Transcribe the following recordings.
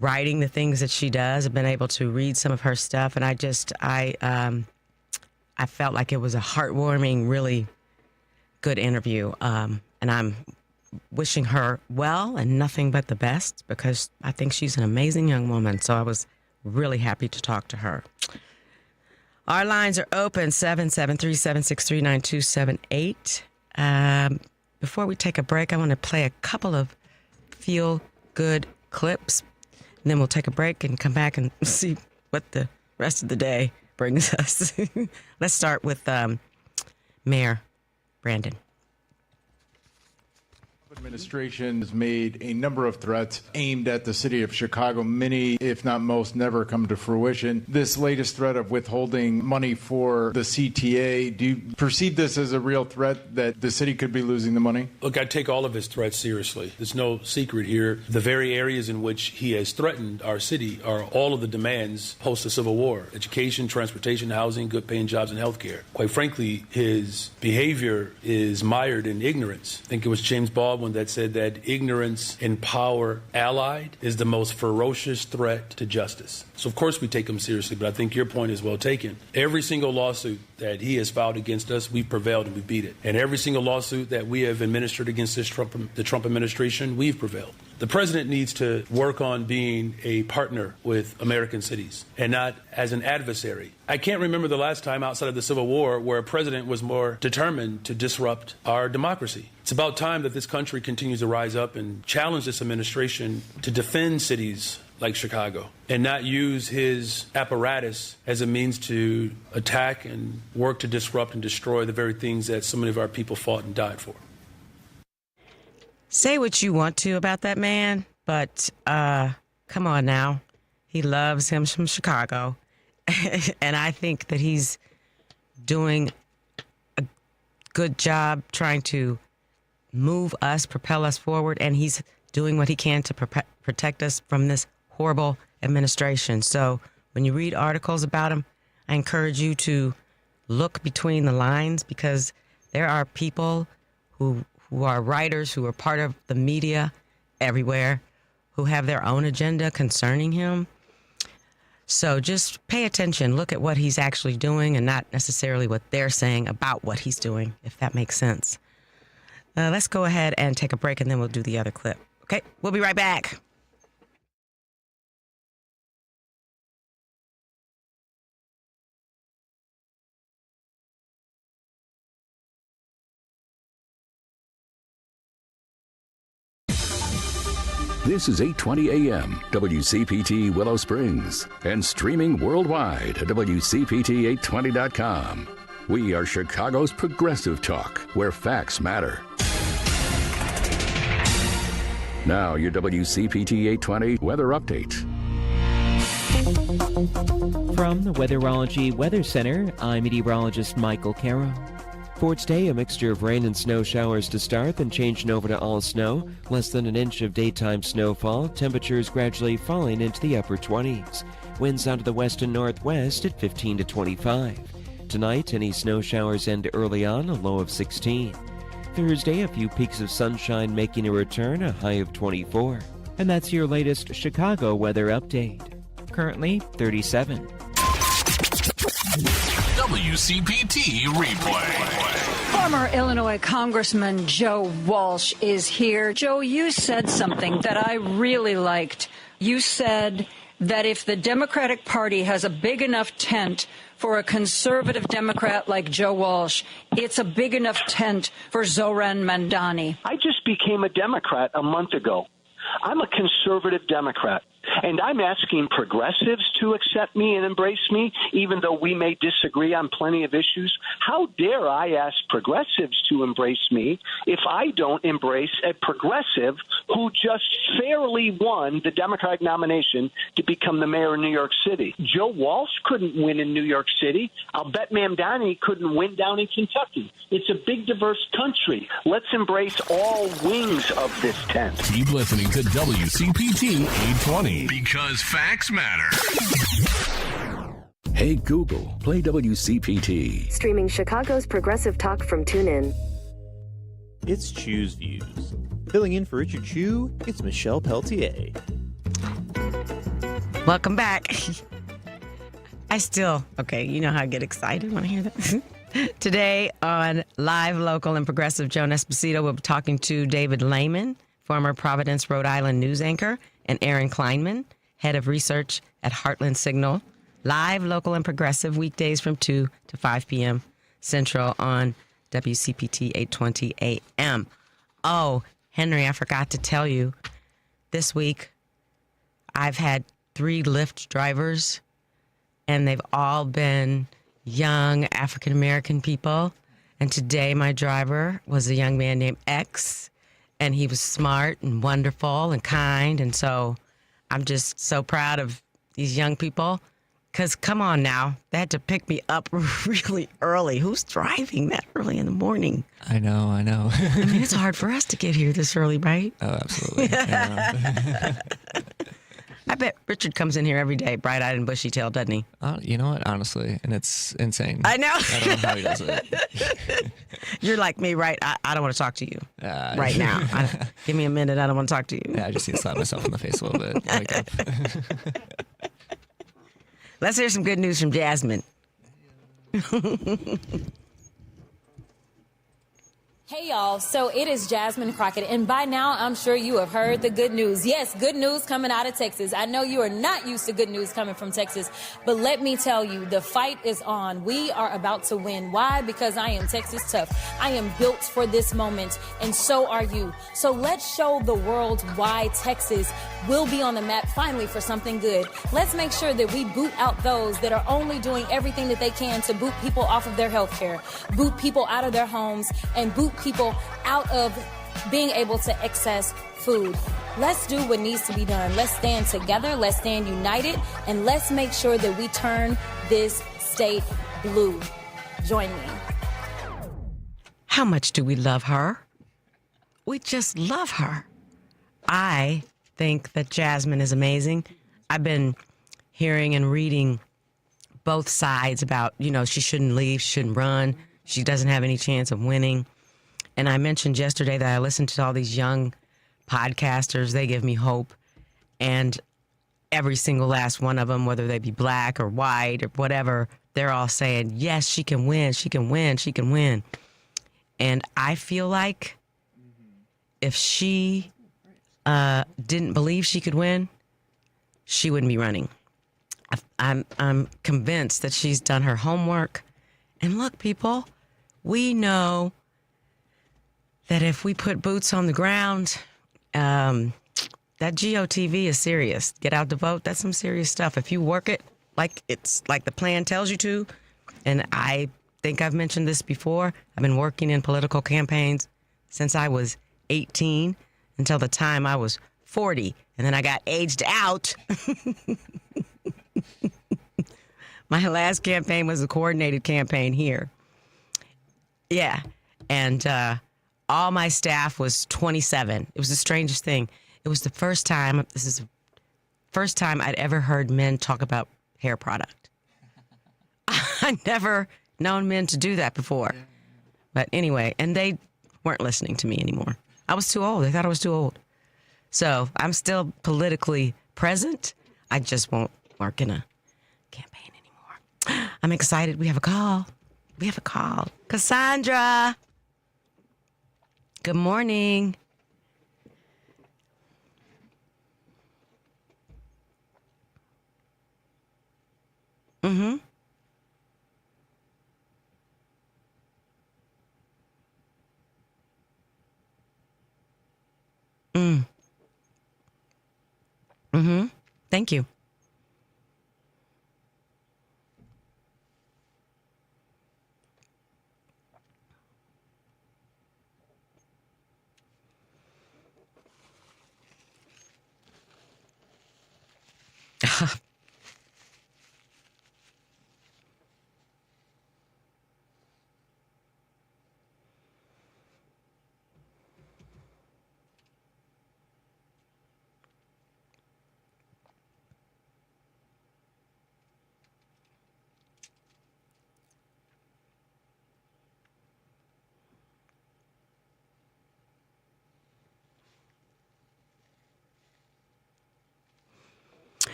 writing the things that she does. I've been able to read some of her stuff, and I felt like it was a heartwarming, really good interview. And I'm wishing her well and nothing but the best, because I think she's an amazing young woman. So I was really happy to talk to her. Our lines are open, 773-763-9278. Before we take a break, I want to play a couple of feel-good clips, and then we'll take a break and come back and see what the rest of the day brings us. Let's start with Mayor Brandon. Administration has made a number of threats aimed at the city of Chicago. Many, if not most, never come to fruition. This latest threat of withholding money for the CTA, do you perceive this as a real threat that the city could be losing the money? Look, I take all of his threats seriously. There's no secret here. The very areas in which he has threatened our city are all of the demands post the Civil War: education, transportation, housing, good paying jobs, and health care. Quite frankly, his behavior is mired in ignorance. I think it was James Baldwin that said that ignorance and power allied is the most ferocious threat to justice. So of course we take him seriously, but I think your point is well taken. Every single lawsuit that he has filed against us, we've prevailed and we beat it. And every single lawsuit that we have administered against the Trump administration, we've prevailed. The president needs to work on being a partner with American cities and not as an adversary. I can't remember the last time outside of the Civil War where a president was more determined to disrupt our democracy. It's about time that this country continues to rise up and challenge this administration to defend cities like Chicago and not use his apparatus as a means to attack and work to disrupt and destroy the very things that so many of our people fought and died for. Say what you want to about that man, but come on now. He loves him from Chicago. And I think that he's doing a good job trying to move us, propel us forward, and he's doing what he can to protect us from this horrible administration. So when you read articles about him, I encourage you to look between the lines, because there are people who are writers, who are part of the media everywhere, who have their own agenda concerning him. So just pay attention, look at what he's actually doing and not necessarily what they're saying about what he's doing, if that makes sense. Let's go ahead and take a break, and then we'll do the other clip. Okay, we'll be right back. This is 8:20 a.m. WCPT Willow Springs and streaming worldwide at WCPT820.com. We are Chicago's progressive talk, where facts matter. Now, your WCPT 820 weather update. From the Weatherology Weather Center, I'm meteorologist Michael Caro. For today, a mixture of rain and snow showers to start, then changing over to all snow. Less than an inch of daytime snowfall. Temperatures gradually falling into the upper 20s. Winds out of the west and northwest at 15 to 25. Tonight, any snow showers end early on, a low of 16. Thursday, a few peaks of sunshine making a return, a high of 24. And that's your latest Chicago weather update. Currently 37. WCPT replay. Former Illinois Congressman Joe Walsh is here. Joe, you said something that I really liked. You said that if the Democratic Party has a big enough tent for a conservative Democrat like Joe Walsh, it's a big enough tent for Zoran Mandani. I just became a Democrat a month ago. I'm a conservative Democrat. And I'm asking progressives to accept me and embrace me, even though we may disagree on plenty of issues. How dare I ask progressives to embrace me if I don't embrace a progressive who just fairly won the Democratic nomination to become the mayor of New York City? Joe Walsh couldn't win in New York City. I'll bet Mamdani couldn't win down in Kentucky. It's a big, diverse country. Let's embrace all wings of this tent. Keep listening to WCPT 820. Because facts matter. Hey Google, play WCPT. Streaming Chicago's progressive talk from TuneIn. It's Chew's Views. Filling in for Richard Chew, it's Michelle Peltier. Welcome back. Okay, you know how I get excited when I hear that. Today on Live, Local, and Progressive, Joan Esposito will be talking to David Lehman, former Providence, Rhode Island news anchor, and Aaron Kleinman, head of research at Heartland Signal. Live, Local, and Progressive, weekdays from 2 to 5 p.m. Central on WCPT 820 AM. Oh, Henry, I forgot to tell you, this week I've had 3 Lyft drivers, and they've all been young African-American people. And today my driver was a young man named X, and he was smart and wonderful and kind. And so I'm just so proud of these young people, because come on now, they had to pick me up really early. Who's driving that early in the morning? I know. I mean, it's hard for us to get here this early, right? Oh, absolutely. I I bet Richard comes in here every day, bright-eyed and bushy-tailed, doesn't he? You know what? Honestly, and it's insane. I know. I don't know how he does it. You're like me, right? I don't want to talk to you right now. Give me a minute. I don't want to talk to you. Yeah, I just need to slap myself in the face a little bit. Wake up. Let's hear some good news from Jasmine. Hey y'all, so it is Jasmine Crockett, and by now I'm sure you have heard the good news. Yes, good news coming out of Texas. I know you are not used to good news coming from Texas, but let me tell you, the fight is on. We are about to win. Why? Because I am Texas tough. I am built for this moment, and so are you. So let's show the world why Texas will be on the map finally for something good. Let's make sure that we boot out those that are only doing everything that they can to boot people off of their health care, boot people out of their homes, and boot people out of being able to access food. Let's do what needs to be done. Let's stand together, let's stand united, and let's make sure that we turn this state blue. Join me. How much do we love her? We just love her. I think that Jasmine is amazing. I've been hearing and reading both sides about, she shouldn't leave, she shouldn't run, she doesn't have any chance of winning. And I mentioned yesterday that I listened to all these young podcasters. They give me hope. And every single last one of them, whether they be black or white or whatever, they're all saying, yes, she can win, she can win, she can win. And I feel like if she didn't believe she could win, she wouldn't be running. I'm convinced that she's done her homework. And look, people, we know that if we put boots on the ground, that GOTV is serious. Get out to vote, that's some serious stuff. If you work it like it's like the plan tells you to, and I think I've mentioned this before, I've been working in political campaigns since I was 18 until the time I was 40, and then I got aged out. My last campaign was a coordinated campaign here. Yeah, and all my staff was 27. It was the strangest thing. It was the first time, I'd ever heard men talk about hair product. I never known men to do that before. But anyway, and they weren't listening to me anymore. I was too old. They thought I was too old. So I'm still politically present. I just won't work in a campaign anymore. I'm excited. We have a call. Cassandra. Good morning. Mm-hmm. Mm-hmm. Thank you.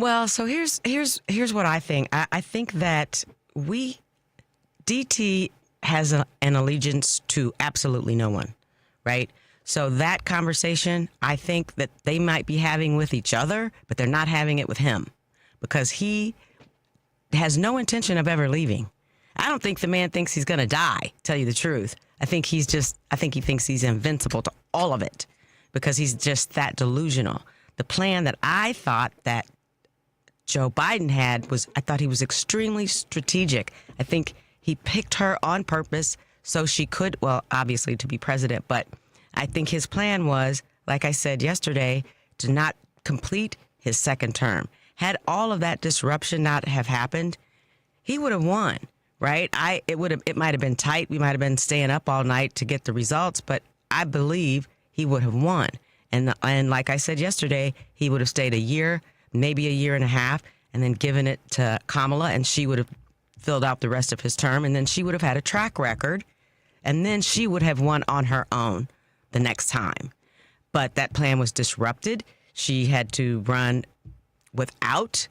Well, so here's what I think. I think that DT has an allegiance to absolutely no one, right? So that conversation, I think that they might be having with each other, but they're not having it with him because he has no intention of ever leaving. I don't think the man thinks he's going to die, tell you the truth. I think he thinks he's invincible to all of it because he's just that delusional. The plan that I thought that Joe Biden had I thought he was extremely strategic. I think he picked her on purpose so she could, well, obviously to be president, but I think his plan was, like I said yesterday, to not complete his second term. Had all of that disruption not have happened, he would have won, right? It might have been tight. We might have been staying up all night to get the results, but I believe he would have won. And like I said yesterday, he would have stayed a year, maybe a year and a half, and then given it to Kamala, and she would have filled out the rest of his term, and then she would have had a track record, and then she would have won on her own the next time. But that plan was disrupted. She had to run without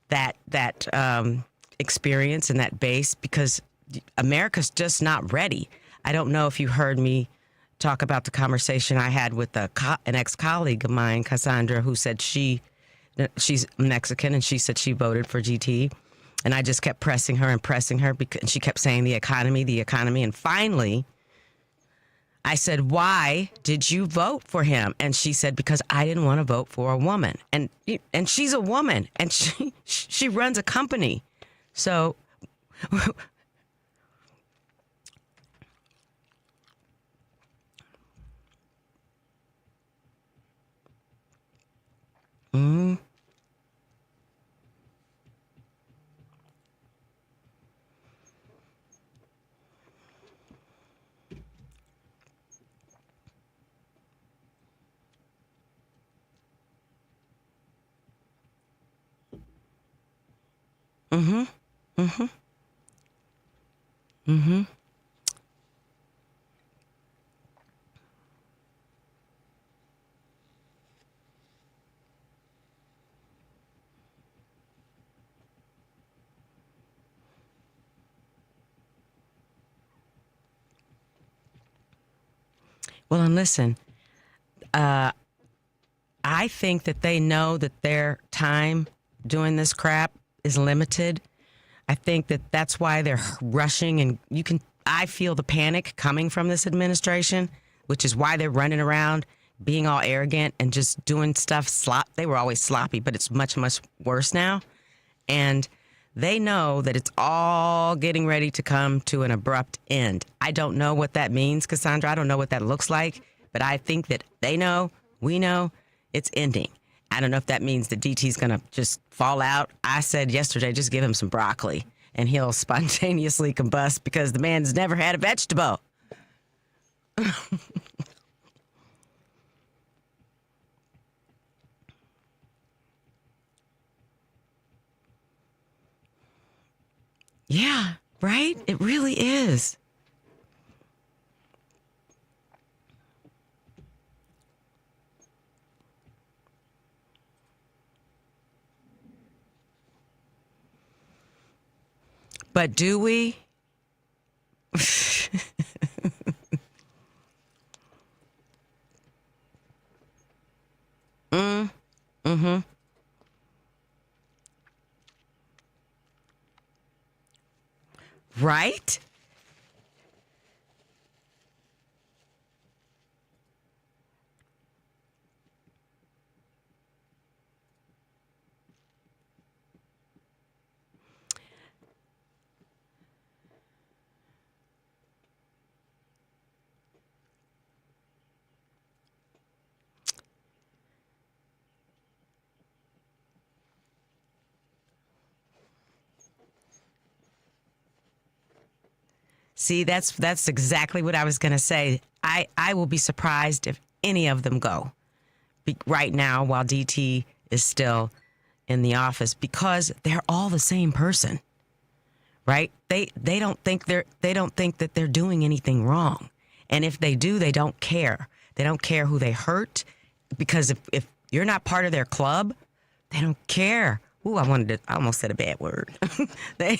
that experience and that base because America's just not ready. I don't know if you heard me talk about the conversation I had with an ex-colleague of mine, Cassandra, who said she's Mexican and she said she voted for GT. And I just kept pressing her because she kept saying the economy. And finally, I said, why did you vote for him? And she said, because I didn't want to vote for a woman. And she's a woman and she runs a company. So Well, and listen, I think that they know that their time doing this crap is limited. I think that that's why they're rushing, and I feel the panic coming from this administration, which is why they're running around being all arrogant and just doing stuff They were always sloppy, but it's much, much worse now. And they know that it's all getting ready to come to an abrupt end. I don't know what that means, Cassandra. I don't know what that looks like, but I think that they know, we know, it's ending. I don't know if that means that DT's going to just fall out. I said yesterday, just give him some broccoli and he'll spontaneously combust because the man's never had a vegetable. Yeah, right? It really is. But do we? Right? See, that's exactly what I was going to say. I will be surprised if any of them go right now while DT is still in the office because they're all the same person, right? They don't think that they're doing anything wrong, and if they do, they don't care. They don't care who they hurt because if you're not part of their club, They don't care. Ooh, I almost said a bad word. They,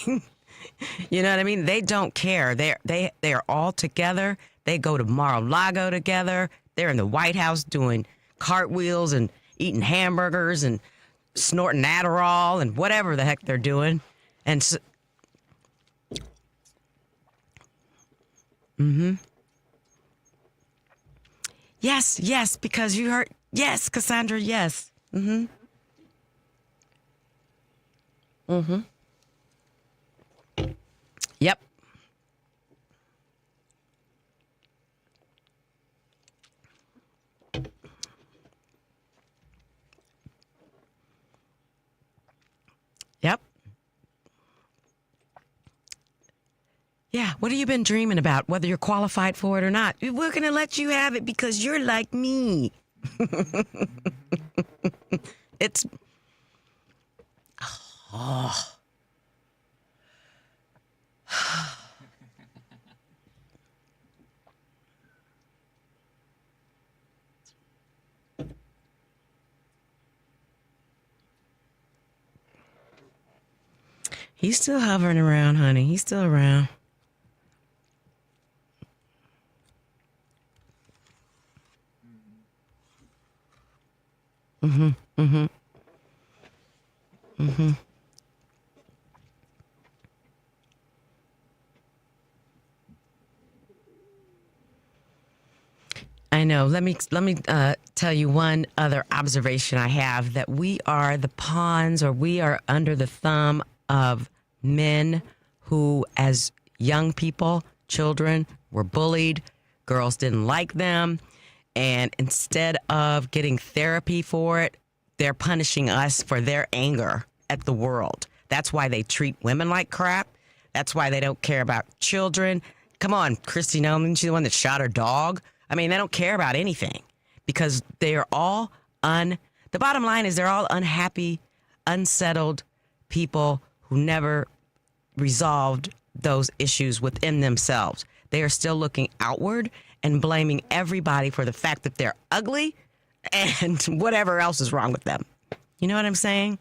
you know what I mean? They don't care. They are all together. They go to Mar-a-Lago together. They're in the White House doing cartwheels and eating hamburgers and snorting Adderall and whatever the heck they're doing. And so, Yes, because you heard. Yes, Cassandra, yes. Yep. Yep. Yeah, what have you been dreaming about, whether you're qualified for it or not? We're going to let you have it because you're like me. It's... Oh. He's still hovering around, honey. He's still around. I know. Let me tell you one other observation I have, that we are the pawns, or we are under the thumb of men who, as young people, children, were bullied. Girls didn't like them. And instead of getting therapy for it, they're punishing us for their anger at the world. That's why they treat women like crap. That's why they don't care about children. Come on, Christy Nolan, she's the one that shot her dog. I mean, they don't care about anything because they are all the bottom line is they're all unhappy, unsettled people who never resolved those issues within themselves. They are still looking outward and blaming everybody for the fact that they're ugly and whatever else is wrong with them. You know what I'm saying?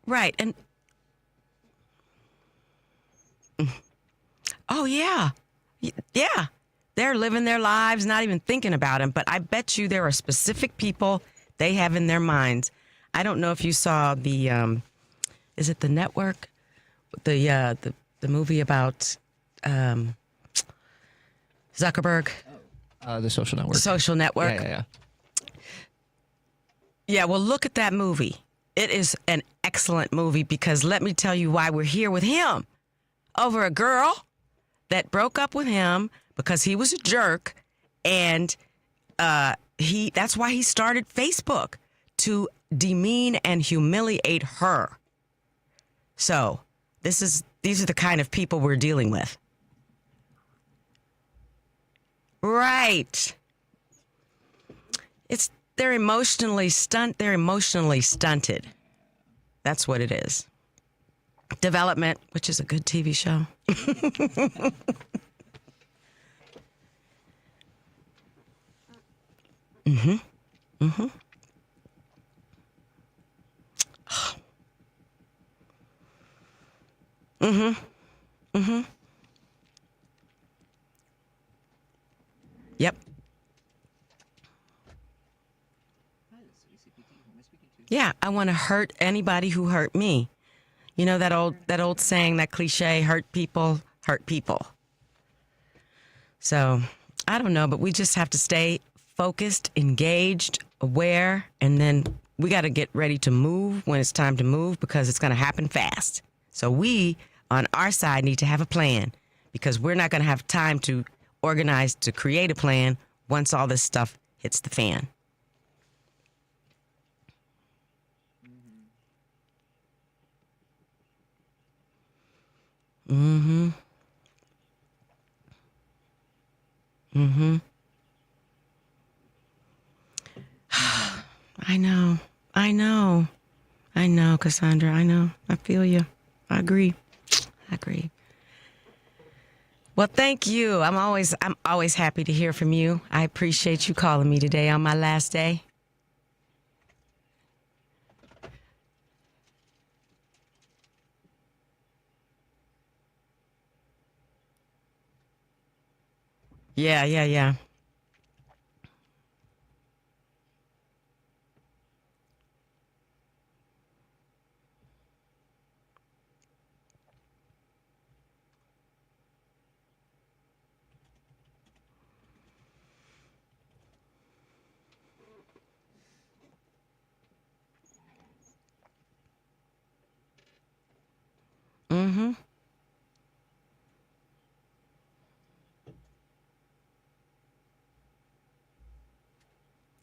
Right. And oh, yeah. Yeah. They're living their lives, not even thinking about him. But I bet you there are specific people they have in their minds. I don't know if you saw the, is it The Network? The movie about Zuckerberg. The Social Network. Social Network. Yeah. Yeah, well, look at that movie. It is an excellent movie because let me tell you why we're here with him. Over a girl that broke up with him because he was a jerk, and that's why he started Facebook, to demean and humiliate her. So these are the kind of people we're dealing with. Right. They're emotionally stunted. That's what it is. Development, which is a good TV show. Yep. Yeah, I want to hurt anybody who hurt me. You know that old saying, that cliche, hurt people hurt people. So, I don't know, but we just have to stay focused, engaged, aware, and then we got to get ready to move when it's time to move because it's going to happen fast. So we, on our side, need to have a plan because we're not going to have time to organize to create a plan once all this stuff hits the fan. I know, Cassandra. I know. I feel you. I agree. Well, thank you. I'm always happy to hear from you. I appreciate you calling me today on my last day. Yeah. Mm-hmm.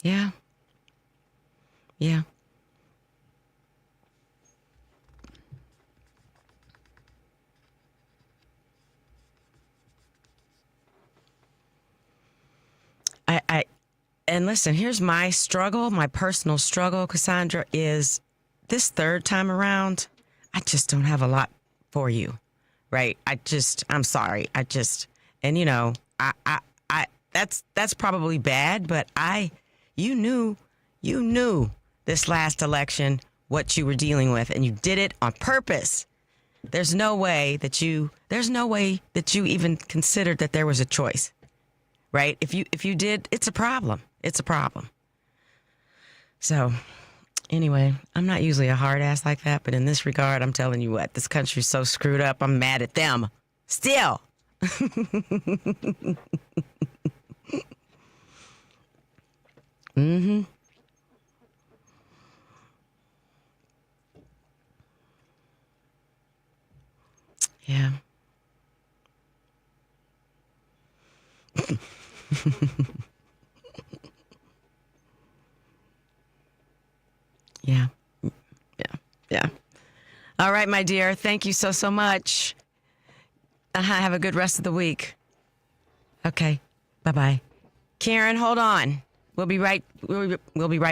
Yeah. And listen, here's my struggle, my personal struggle, Cassandra, is this third time around, I just don't have a lot for you, right? I'm sorry. And you know, that's probably bad, but you knew this last election what you were dealing with, and you did it on purpose. There's no way that you even considered that there was a choice, right? If you did, it's a problem. It's a problem. So, anyway, I'm not usually a hard ass like that, but in this regard, I'm telling you what, this country's so screwed up, I'm mad at them. Still. Mm-hmm. Yeah. Yeah. All right, my dear. Thank you so much. Have a good rest of the week. Okay. Bye-bye. Karen, hold on. We'll be right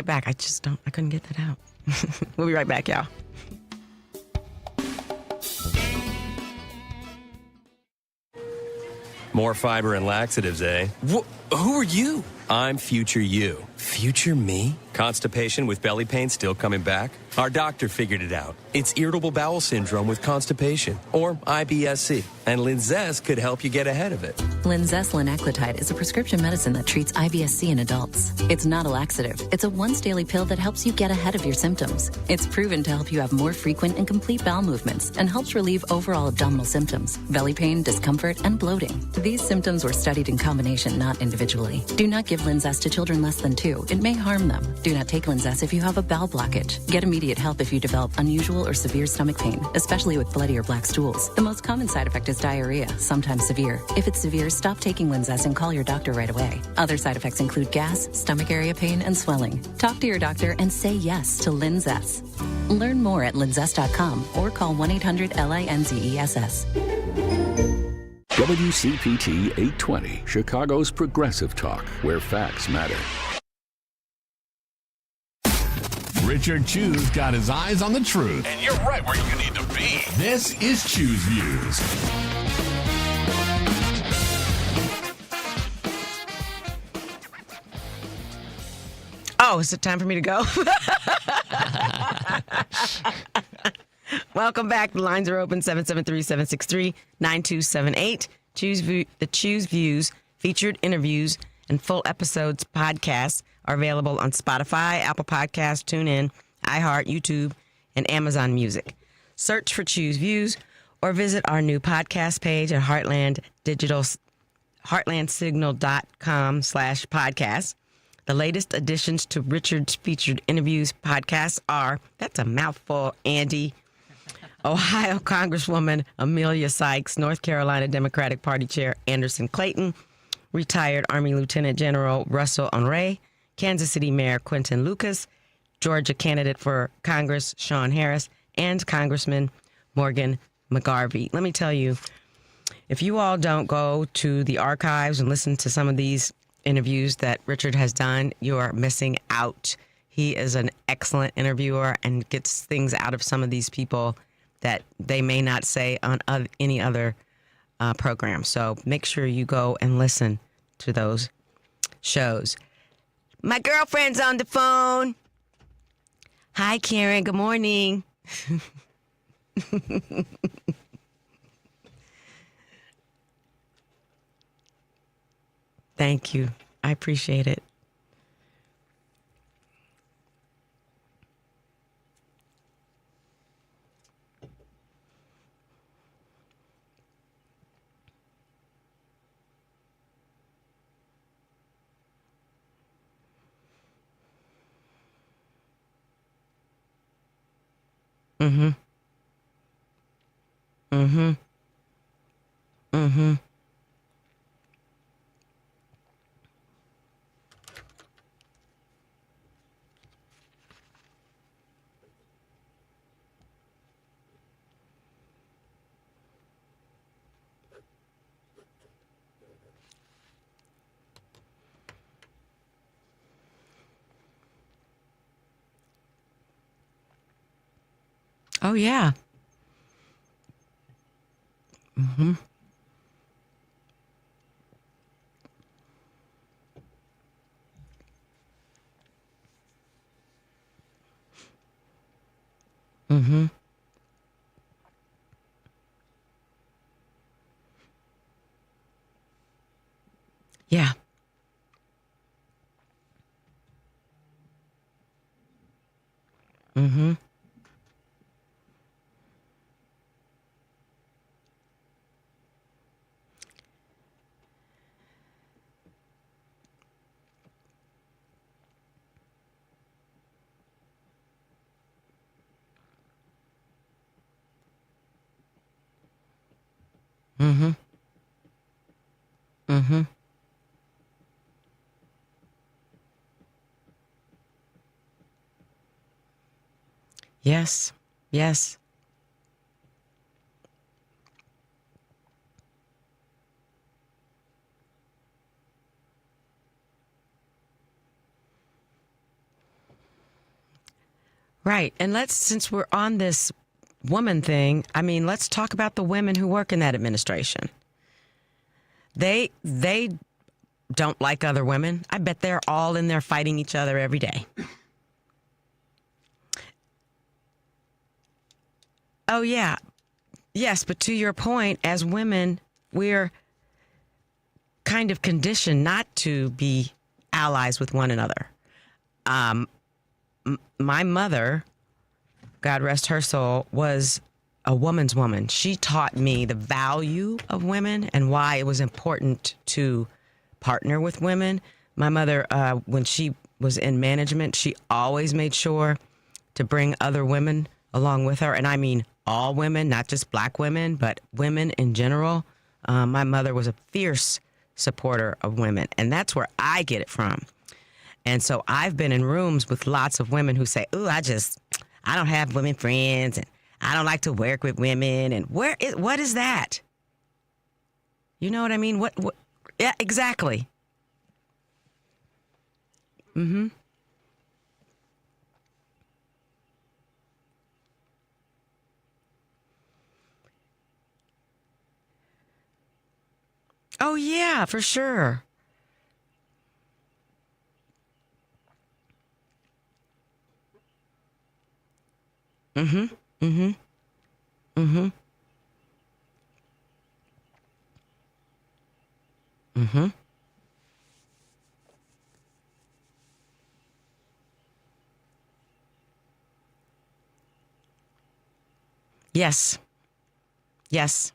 back. I couldn't get that out. We'll be right back, y'all. More fiber and laxatives, eh? Who are you? I'm future you. Future me? Constipation with belly pain still coming back? Our doctor figured it out. It's irritable bowel syndrome with constipation, or IBS-C, and Linzess could help you get ahead of it. Linzess linaclotide is a prescription medicine that treats IBS-C in adults. It's not a laxative. It's a once-daily pill that helps you get ahead of your symptoms. It's proven to help you have more frequent and complete bowel movements and helps relieve overall abdominal symptoms, belly pain, discomfort, and bloating. These symptoms were studied in combination, not individually. Do not give Linzess to children less than 2. It may harm them. Do not take Linzess if you have a bowel blockage. Get immediate help if you develop unusual or severe stomach pain, especially with bloody or black stools. The most common side effect is diarrhea, sometimes severe. If it's severe, stop taking Linzess and call your doctor right away. Other side effects include gas, stomach area pain, and swelling. Talk to your doctor and say yes to Linzess. Learn more at linzess.com or call 1-800-LINZESS. WCPT 820, Chicago's progressive talk, where facts matter. Richard Chu's got his eyes on the truth. And you're right where you need to be. This is Chu's Views. Oh, is it time for me to go? Welcome back. The lines are open, 773-763-9278. The Choose Views featured interviews and full episodes podcasts are available on Spotify, Apple Podcasts, TuneIn, iHeart, YouTube, and Amazon Music. Search for Choose Views or visit our new podcast page at heartlandsignal.com/podcast. The latest additions to Richard's featured interviews podcasts are, that's a mouthful, Andy, Ohio Congresswoman Amelia Sykes, North Carolina Democratic Party Chair Anderson Clayton, retired Army Lieutenant General Russell Onray, Kansas City Mayor Quentin Lucas, Georgia candidate for Congress Sean Harris, and Congressman Morgan McGarvey. Let me tell you, if you all don't go to the archives and listen to some of these interviews that Richard has done, you are missing out. He is an excellent interviewer and gets things out of some of these people that they may not say on any other program. So make sure you go and listen to those shows. My girlfriend's on the phone. Hi, Karen. Good morning. Thank you. I appreciate it. Mm-hmm. Mm-hmm. Mm-hmm. Oh, yeah. Mm-hmm. Mm-hmm. Yeah. Mm-hmm. Mm-hmm. Mm-hmm. Yes. Yes. Right. And since we're on this woman thing, I mean, let's talk about the women who work in that administration. They don't like other women. I bet they're all in there fighting each other every day. Oh, yeah. Yes, but to your point, as women, we're kind of conditioned not to be allies with one another. My mother, God rest her soul, was a woman's woman. She taught me the value of women and why it was important to partner with women. My mother, when she was in management, she always made sure to bring other women along with her. And I mean all women, not just black women, but women in general. My mother was a fierce supporter of women, and that's where I get it from. And so I've been in rooms with lots of women who say, "Ooh, I don't have women friends, and I don't like to work with women." And what is that? You know what I mean? What? Yeah, exactly. Mm-hmm. Oh, yeah, for sure. Mm-hmm. Mm-hmm. Mm-hmm. Mm-hmm. Yes. Yes.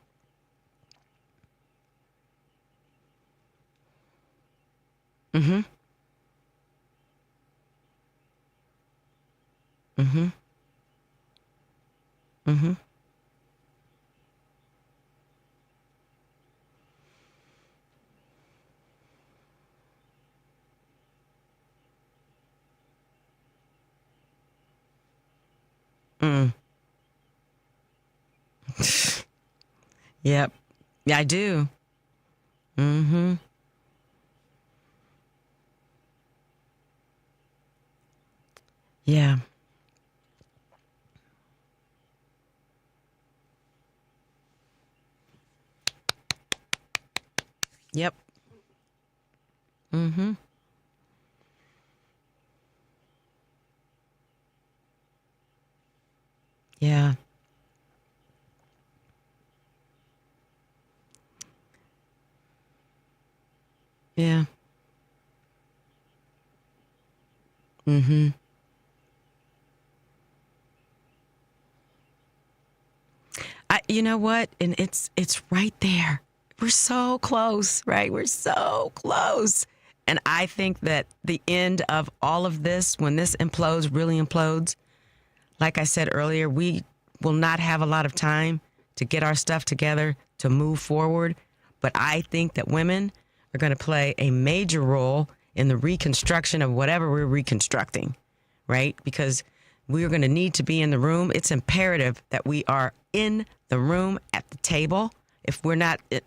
Mm-hmm. Mm-hmm. Mm-hmm. Mm. Yep. Yeah, I do. Mm-hmm. Yeah. Yep. Mm-hmm. Yeah. Yeah. Mm-hmm. You know what? And it's right there. We're so close, right? We're so close. And I think that the end of all of this, when this implodes, really implodes, like I said earlier, we will not have a lot of time to get our stuff together to move forward. But I think that women are going to play a major role in the reconstruction of whatever we're reconstructing, right? Because we are going to need to be in the room. It's imperative that we are in the room at the table. If we're not, if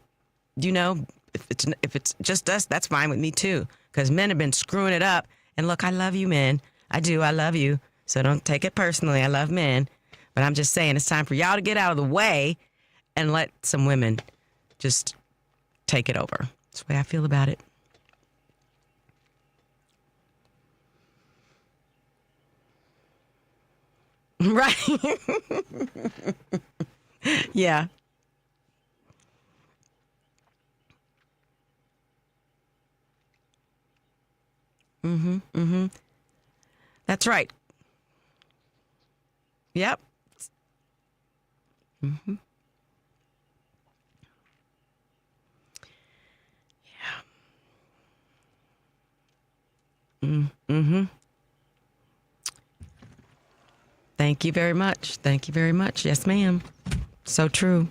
it's just us, that's fine with me too. Because men have been screwing it up. And look, I love you, men. I do. I love you. So don't take it personally. I love men. But I'm just saying it's time for y'all to get out of the way and let some women just take it over. That's the way I feel about it. Right. Yeah. Mm-hmm. Mm-hmm. That's right. Yep. Mm-hmm. Yeah. Mm-hmm. Thank you very much. Thank you very much. Yes, ma'am. So true.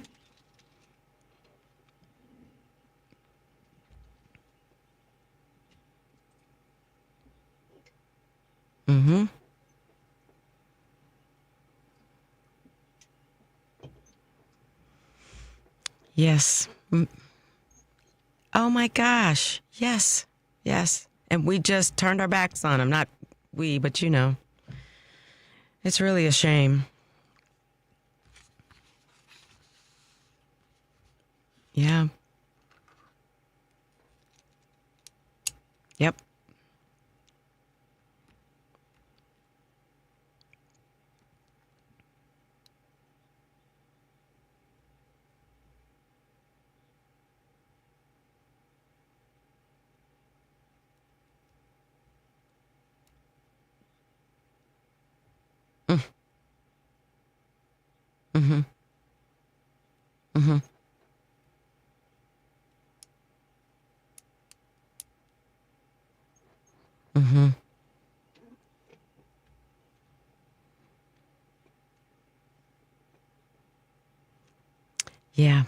Mm-hmm. Yes. Oh my gosh. Yes. Yes. And we just turned our backs on him. Not we, but it's really a shame. Yeah. Yep. Mm-hmm. Mm-hmm. Mm-hmm. Yeah.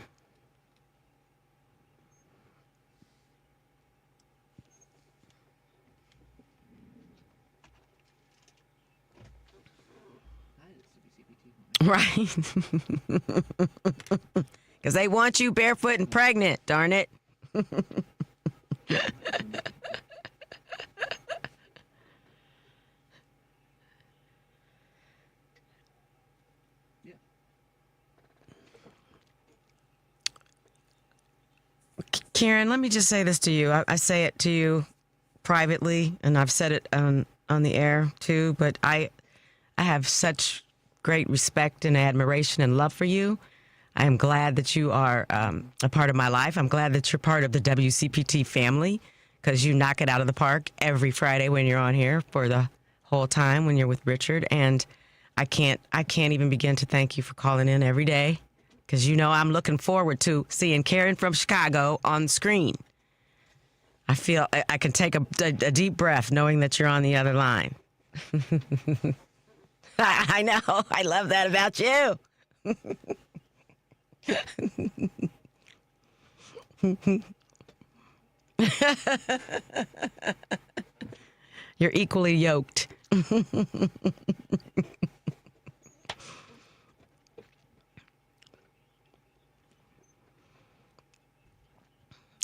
Right. Because they want you barefoot and pregnant, darn it. Karen, let me just say this to you. I say it to you privately, and I've said it on the air too, but I have such great respect and admiration and love for you. I am glad that you are a part of my life. I'm glad that you're part of the WCPT family because you knock it out of the park every Friday when you're on here for the whole time when you're with Richard. And I can't even begin to thank you for calling in every day because I'm looking forward to seeing Karen from Chicago on the screen. I feel I can take a deep breath knowing that you're on the other line. I know. I love that about you. You're equally yoked.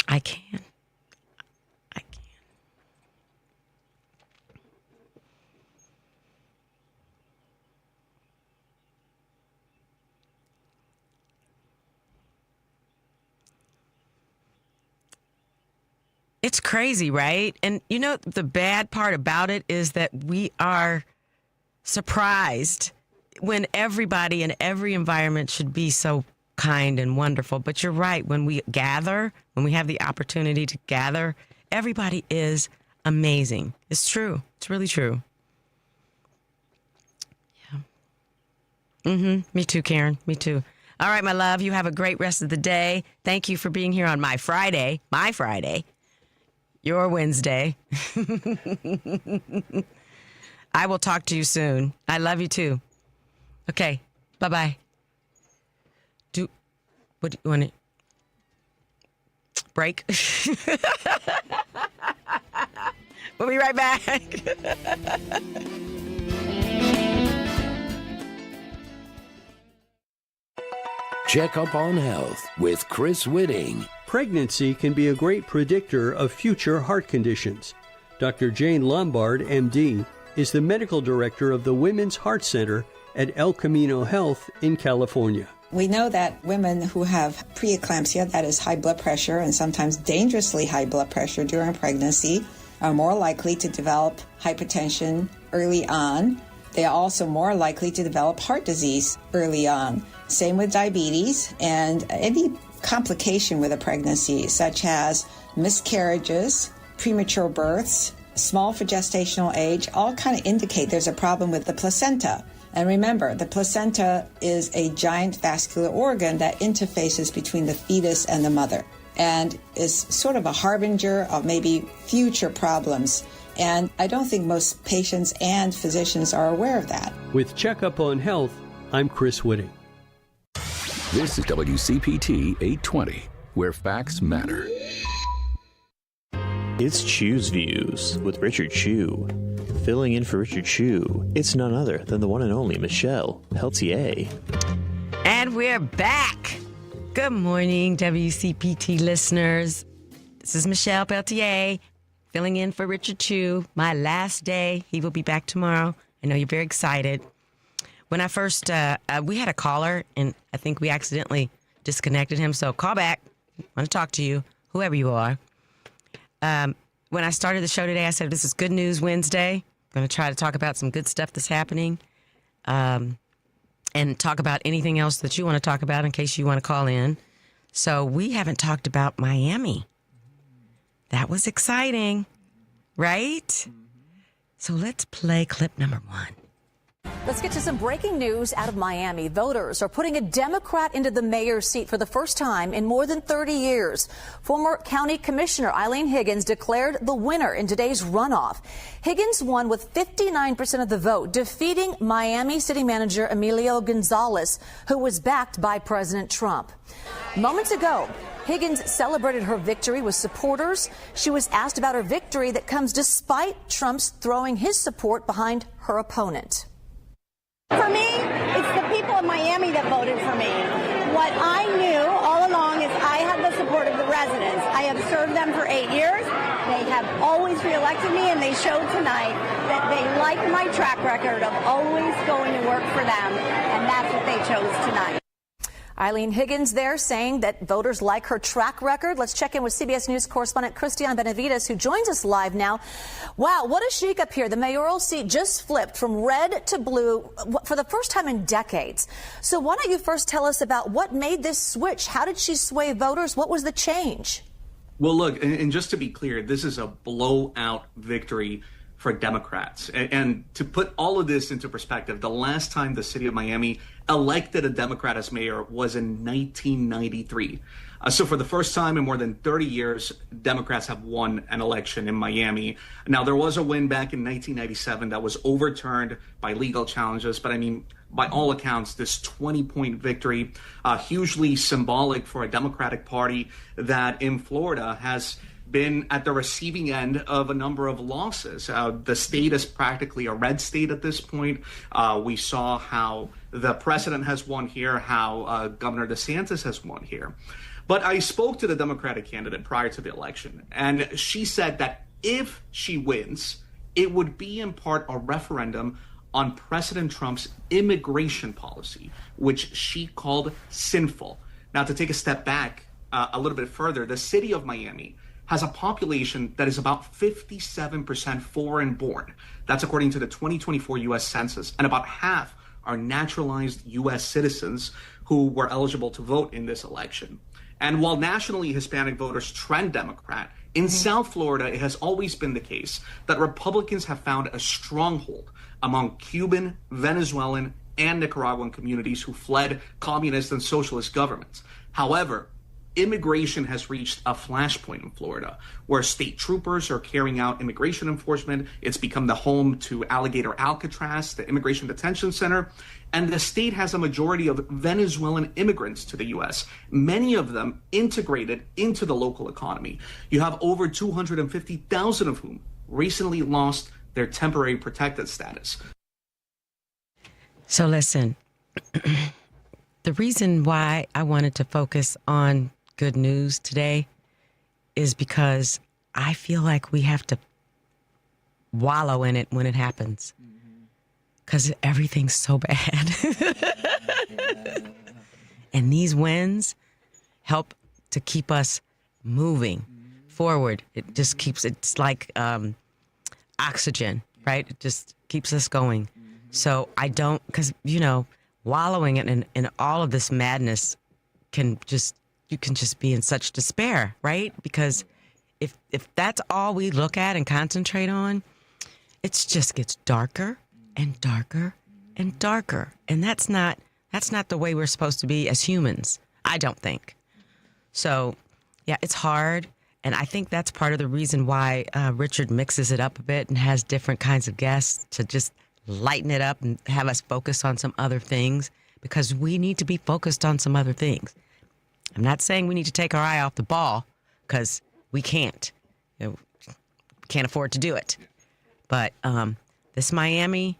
I can. It's crazy, right? And you know, the bad part about it is that we are surprised when everybody in every environment should be so kind and wonderful. But you're right. When we gather, when we have the opportunity to gather, everybody is amazing. It's true. It's really true. Yeah. Me too, Karen. Me too. All right, my love. You have a great rest of the day. Thank you for being here on my Friday. Your Wednesday. I will talk to you soon. I love you too. Okay. Bye-bye. What do you want to break? We'll be right back. Check up on health with Chris Whitting. Pregnancy can be a great predictor of future heart conditions. Dr. Jane Lombard, MD, is the medical director of the Women's Heart Center at El Camino Health in California. We know that women who have preeclampsia, that is high blood pressure and sometimes dangerously high blood pressure during pregnancy, are more likely to develop hypertension early on. They are also more likely to develop heart disease early on. Same with diabetes and any complication with a pregnancy, such as miscarriages, premature births, small for gestational age, all kind of indicate there's a problem with the placenta. And remember, the placenta is a giant vascular organ that interfaces between the fetus and the mother and is sort of a harbinger of maybe future problems. And I don't think most patients and physicians are aware of that. With Checkup on Health, I'm Chris Whitting. This is WCPT 820, where facts matter. It's Chew's Views with Richard Chew. Filling in for Richard Chew, it's none other than the one and only Michelle Peltier. And we're back. Good morning, WCPT listeners. This is Michelle Peltier, filling in for Richard Chew. My last day. He will be back tomorrow. I know you're very excited. When I first, we had a caller, and I think we accidentally disconnected him. So call back. I want to talk to you, whoever you are. When I started the show today, I said this is Good News Wednesday. I'm going to try to talk about some good stuff that's happening and talk about anything else that you want to talk about in case you want to call in. So we haven't talked about Miami. That was exciting, right? So let's play clip number 1. Let's get to some breaking news out of Miami. Voters are putting a Democrat into the mayor's seat for the first time in more than 30 years. Former County Commissioner Eileen Higgins declared the winner in today's runoff. Higgins won with 59% of the vote, defeating Miami City Manager Emilio Gonzalez, who was backed by President Trump. Moments ago, Higgins celebrated her victory with supporters. She was asked about her victory that comes despite Trump's throwing his support behind her opponent. For me, it's the people of Miami that voted for me. What I knew all along is I had the support of the residents. I have served them for 8 years. They have always reelected me, and they showed tonight that they like my track record of always going to work for them, and that's what they chose tonight. Eileen Higgins there saying that voters like her track record. Let's check in with CBS News correspondent Christian Benavides, who joins us live now. Wow, what a shakeup here. The mayoral seat just flipped from red to blue for the first time in decades. So why don't you first tell us about what made this switch? How did she sway voters? What was the change? Well, look, and just to be clear, this is a blowout victory for Democrats. And to put all of this into perspective, the last time the city of Miami elected a Democrat as mayor was in 1993. So for the first time in more than 30 years, Democrats have won an election in Miami. Now, there was a win back in 1997 that was overturned by legal challenges. But I mean, by all accounts, this 20-point victory, hugely symbolic for a Democratic Party that in Florida has been at the receiving end of a number of losses. The state is practically a red state at this point. We saw how the president has won here, how Governor DeSantis has won here. But I spoke to the Democratic candidate prior to the election, and she said that if she wins, it would be in part a referendum on President Trump's immigration policy, which she called sinful. Now, to take a step back a little bit further, the city of Miami has a population that is about 57% foreign born. That's according to the 2024 U.S. Census. And about half are naturalized U.S. citizens who were eligible to vote in this election. And while nationally Hispanic voters trend Democrat, in South Florida, it has always been the case that Republicans have found a stronghold among Cuban, Venezuelan, and Nicaraguan communities who fled communist and socialist governments. However, immigration has reached a flashpoint in Florida, where state troopers are carrying out immigration enforcement. It's become the home to Alligator Alcatraz, the immigration detention center, and the state has a majority of Venezuelan immigrants to the U.S., many of them integrated into the local economy. You have over 250,000 of whom recently lost their temporary protected status. So listen, the reason why I wanted to focus on good news today is because I feel like we have to wallow in it when it happens, because everything's so bad. And these wins help to keep us moving forward. It just keeps, it's like oxygen, right? It just keeps us going. So I don't, because, wallowing in all of this madness you can just be in such despair, right? Because if that's all we look at and concentrate on, it just gets darker and darker and darker. And that's not the way we're supposed to be as humans, I don't think. So, yeah, it's hard. And I think that's part of the reason why Richard mixes it up a bit and has different kinds of guests to just lighten it up and have us focus on some other things, because we need to be focused on some other things. I'm not saying we need to take our eye off the ball, because we can't. We can't afford to do it. But this Miami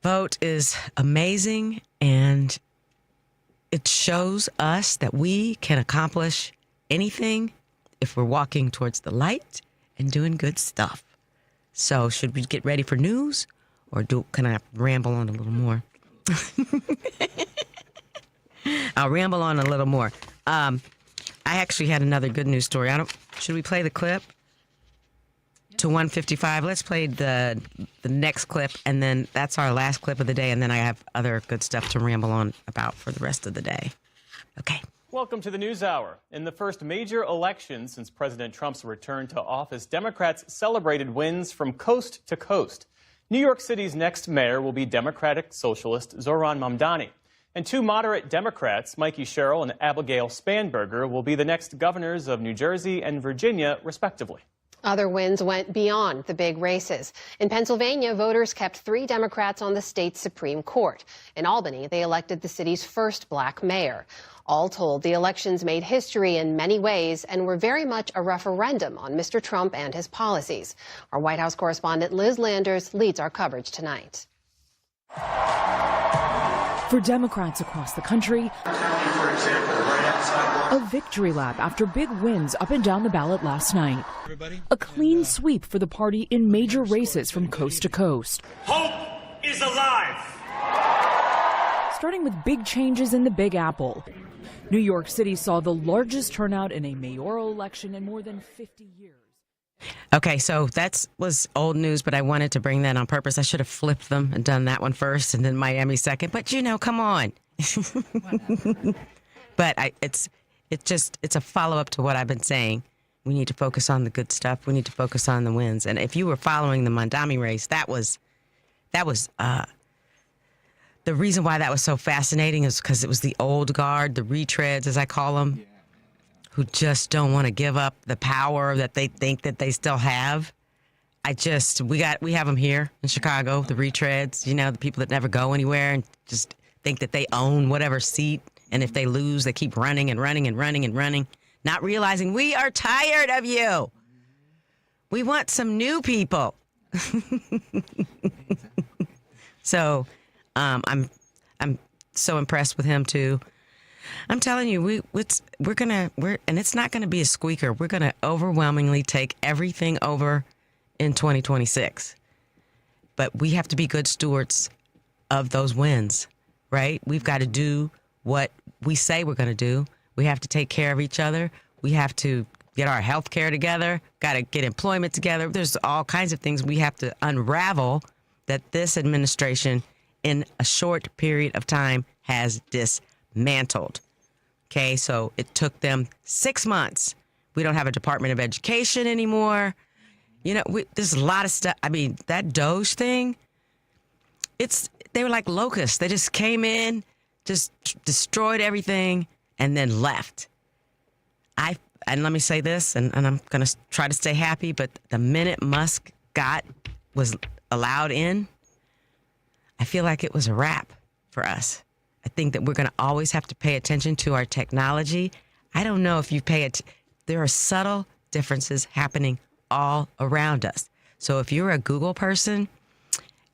vote is amazing, and it shows us that we can accomplish anything if we're walking towards the light and doing good stuff. So should we get ready for news, or can I ramble on a little more? I'll ramble on a little more. I actually had another good news story. Should we play the clip to 155? Let's play the next clip, and then that's our last clip of the day, and then I have other good stuff to ramble on about for the rest of the day. Okay. Welcome to the News Hour. In the first major election since President Trump's return to office, Democrats celebrated wins from coast to coast. New York City's next mayor will be Democratic Socialist Zoran Mamdani. And two moderate Democrats, Mikey Sherrill and Abigail Spanberger, will be the next governors of New Jersey and Virginia, respectively. Other wins went beyond the big races. In Pennsylvania, voters kept 3 Democrats on the state's Supreme Court. In Albany, they elected the city's first black mayor. All told, the elections made history in many ways and were very much a referendum on Mr. Trump and his policies. Our White House correspondent Liz Landers leads our coverage tonight. For Democrats across the country, a victory lap after big wins up and down the ballot last night. A clean sweep for the party in major races from coast to coast. Hope is alive! Starting with big changes in the Big Apple. New York City saw the largest turnout in a mayoral election in more than 50 years. Okay, so that was old news, but I wanted to bring that on purpose. I should have flipped them and done that one first and then Miami second. But, come on. But it's a follow-up to what I've been saying. We need to focus on the good stuff. We need to focus on the wins. And if you were following the Mamdani race, that was the reason why that was so fascinating is because it was the old guard, the retreads, as I call them, who just don't want to give up the power that they think that they still have. We have them here in Chicago, the retreads, the people that never go anywhere and just think that they own whatever seat. And if they lose, they keep running and running and running and running, not realizing we are tired of you. We want some new people. So I'm so impressed with him too. I'm telling you, and it's not going to be a squeaker. We're going to overwhelmingly take everything over in 2026. But we have to be good stewards of those wins, right? We've got to do what we say we're going to do. We have to take care of each other. We have to get our health care together, got to get employment together. There's all kinds of things we have to unravel that this administration in a short period of time has dismantled. Okay, so it took them 6 months. We don't have a Department of Education anymore. You know, there's a lot of stuff. I mean, that Doge thing, they were like locusts. They just came in, just destroyed everything, and then left. And let me say this, and I'm going to try to stay happy, but the minute Musk was allowed in, I feel like it was a wrap for us. I think that we're going to always have to pay attention to our technology. I don't know if you pay it. There are subtle differences happening all around us. So if you're a Google person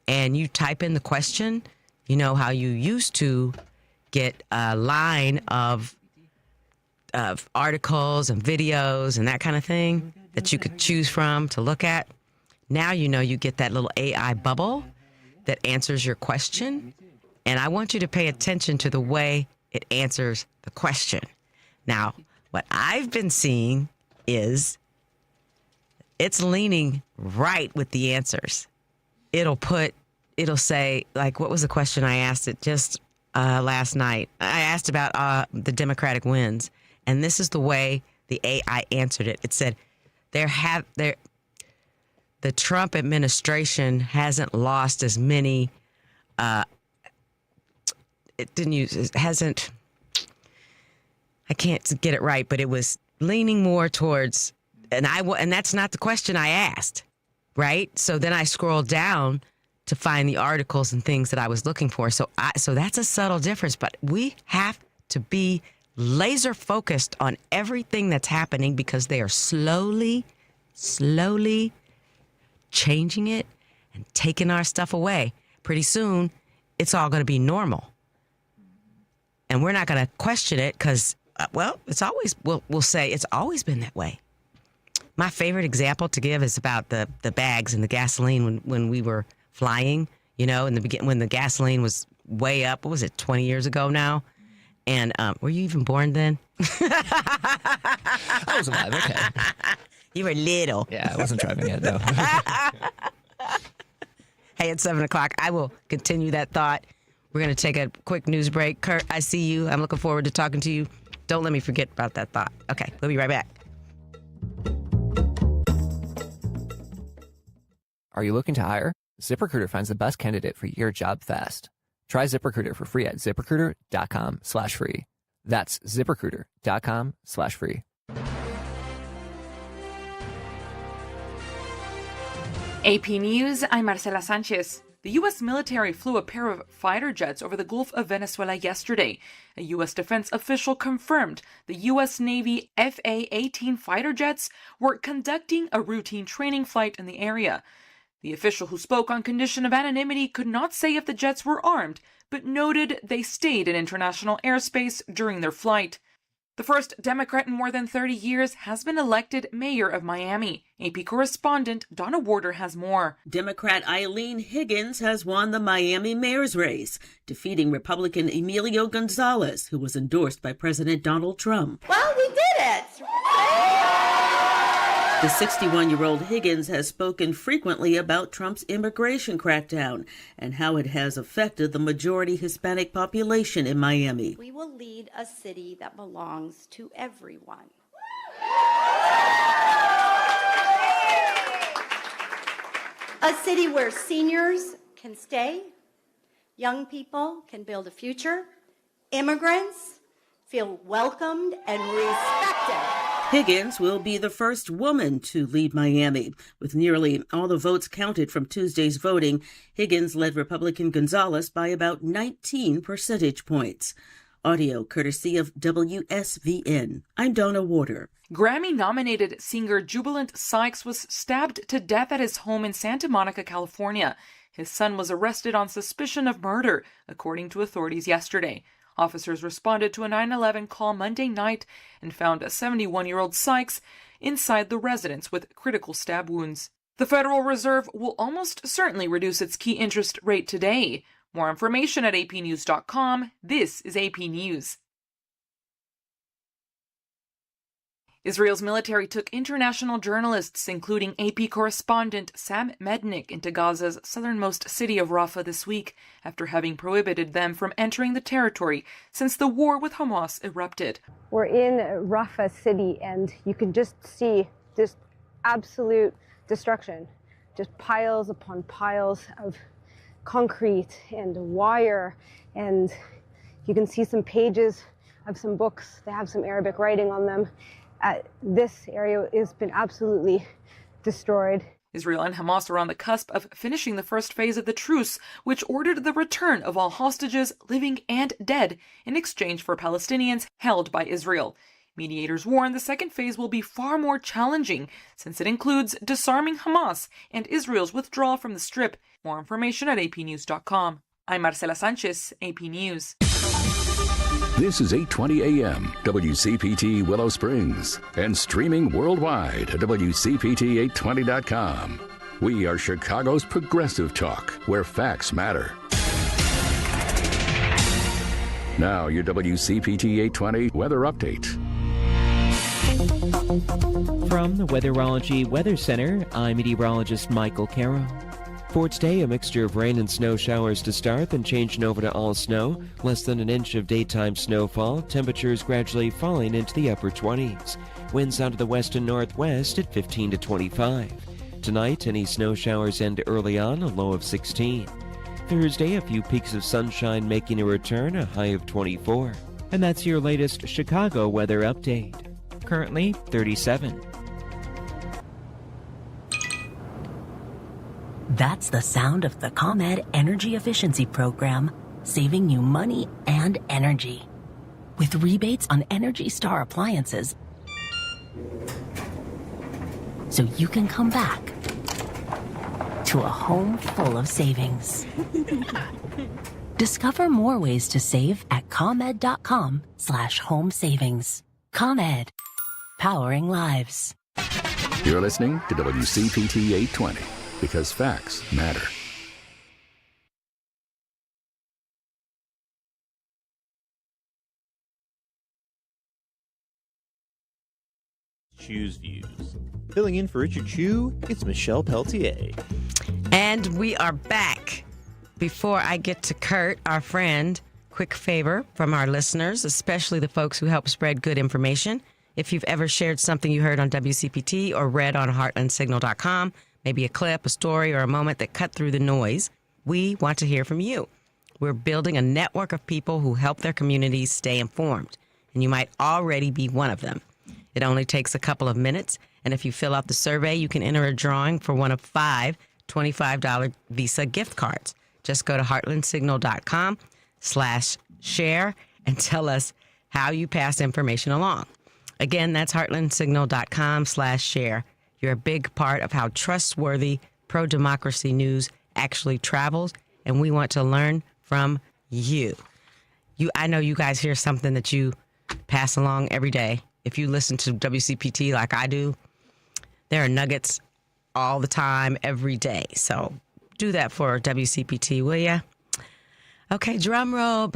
and you type in the question, you know how you used to get a line of articles and videos and that kind of thing that you could choose from to look at. Now you know you get that little AI bubble that answers your question. And I want you to pay attention to the way it answers the question. Now, what I've been seeing is it's leaning right with the answers. It'll say, like, what was the question I asked it just last night? I asked about the Democratic wins. And this is the way the AI answered it. It said, the Trump administration hasn't lost as many, I can't get it right, but it was leaning more towards, and that's not the question I asked, right? So then I scrolled down to find the articles and things that I was looking for. So that's a subtle difference, but we have to be laser focused on everything that's happening because they are slowly changing it and taking our stuff away. Pretty soon, it's all going to be normal. And we're not going to question it because, we'll say it's always been that way. My favorite example to give is about the bags and the gasoline when we were flying, you know, in the beginning, when the gasoline was way up. What was it, 20 years ago now? And were you even born then? I was alive, okay. You were little. Yeah, I wasn't driving yet, though. Hey, it's 7 o'clock. I will continue that thought. We're going to take a quick news break. Kurt, I see you. I'm looking forward to talking to you. Don't let me forget about that thought. Okay, we'll be right back. Are you looking to hire? ZipRecruiter finds the best candidate for your job fast. Try ZipRecruiter for free at ZipRecruiter.com/free. That's ZipRecruiter.com/free. AP News, I'm Marcela Sanchez. The U.S. military flew a pair of fighter jets over the Gulf of Venezuela yesterday. A U.S. defense official confirmed the U.S. Navy FA-18 fighter jets were conducting a routine training flight in the area. The official, who spoke on condition of anonymity, could not say if the jets were armed, but noted they stayed in international airspace during their flight. The first Democrat in more than 30 years has been elected mayor of Miami. AP correspondent Donna Warder has more. Democrat Eileen Higgins has won the Miami mayor's race, defeating Republican Emilio Gonzalez, who was endorsed by President Donald Trump. Well, we did it! The 61-year-old Higgins has spoken frequently about Trump's immigration crackdown and how it has affected the majority Hispanic population in Miami. We will lead a city that belongs to everyone. A city where seniors can stay, young people can build a future, immigrants feel welcomed and respected. Higgins will be the first woman to lead Miami. With nearly all the votes counted from Tuesday's voting, Higgins led Republican Gonzalez by about 19 percentage points. Audio courtesy of WSVN. I'm Donna Warder. Grammy-nominated singer Jubilant Sykes was stabbed to death at his home in Santa Monica, California. His son was arrested on suspicion of murder, according to authorities yesterday. Officers responded to a 9/11 call Monday night and found a 71-year-old Sykes inside the residence with critical stab wounds. The Federal Reserve will almost certainly reduce its key interest rate today. More information at apnews.com. This is AP News. Israel's military took international journalists, including AP correspondent Sam Mednick, into Gaza's southernmost city of Rafah this week after having prohibited them from entering the territory since the war with Hamas erupted. We're in Rafah city, and you can just see this absolute destruction, just piles upon piles of concrete and wire, and you can see some pages of some books. They have some Arabic writing on them. This area has been absolutely destroyed. Israel and Hamas are on the cusp of finishing the first phase of the truce, which ordered the return of all hostages, living and dead, in exchange for Palestinians held by Israel. Mediators warn the second phase will be far more challenging, since it includes disarming Hamas and Israel's withdrawal from the Strip. More information at apnews.com. I'm Marcela Sanchez, AP News. This is 820 AM, WCPT Willow Springs, and streaming worldwide at WCPT820.com. We are Chicago's progressive talk, where facts matter. Now, your WCPT 820 weather update. From the Weatherology Weather Center, I'm meteorologist Michael Caro. For today, a mixture of rain and snow showers to start, then changing over to all snow, less than an inch of daytime snowfall, temperatures gradually falling into the upper 20s. Winds out of the west and northwest at 15 to 25. Tonight, any snow showers end early on, a low of 16. Thursday, a few peaks of sunshine making a return, a high of 24. And that's your latest Chicago weather update. Currently 37. That's the sound of the ComEd Energy Efficiency Program, saving you money and energy. With rebates on Energy Star appliances, so you can come back to a home full of savings. Discover more ways to save at ComEd.com/home savings. ComEd, powering lives. You're listening to WCPT 820, because facts matter. Chew's Views. Filling in for Richard Chew, it's Michelle Peltier. And we are back. Before I get to Kurt, our friend, quick favor from our listeners, especially the folks who help spread good information. If you've ever shared something you heard on WCPT or read on heartlandsignal.com, maybe a clip, a story, or a moment that cut through the noise, we want to hear from you. We're building a network of people who help their communities stay informed, and you might already be one of them. It only takes a couple of minutes, and if you fill out the survey, you can enter a drawing for one of 5 $25 Visa gift cards. Just go to heartlandsignal.com/share and tell us how you pass information along. Again, that's heartlandsignal.com/share. You're a big part of how trustworthy pro-democracy news actually travels, and we want to learn from you. I know you guys hear something that you pass along every day. If you listen to WCPT like I do, there are nuggets all the time, every day. So do that for WCPT, will ya? Okay, drum roll.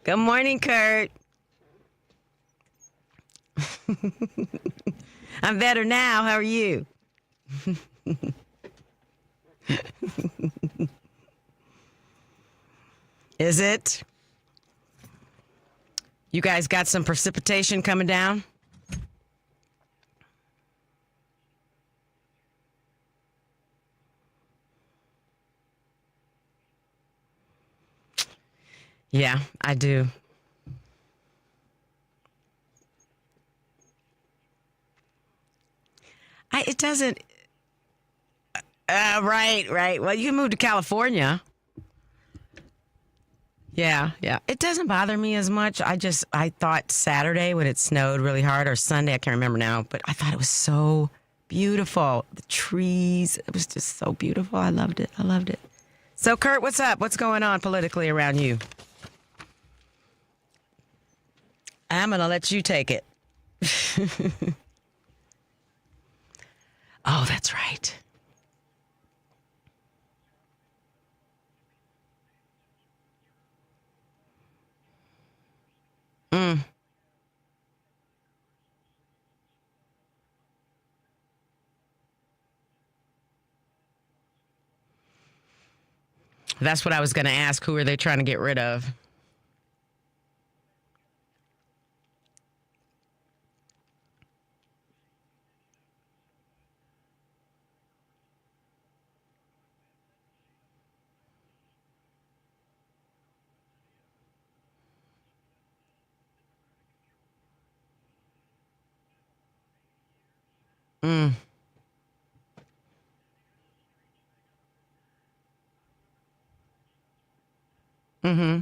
Good morning, Kurt. I'm better now. How are you? Is it? You guys got some precipitation coming down? Yeah, I do. It doesn't. Right. Well, you can move to California. Yeah. It doesn't bother me as much. I thought Saturday when it snowed really hard, or Sunday, I can't remember now, but I thought it was so beautiful. The trees, it was just so beautiful. I loved it. So, Kurt, what's up? What's going on politically around you? I'm going to let you take it. Oh, that's right. That's what I was going to ask. Who are they trying to get rid of? Mm. Mm-hmm.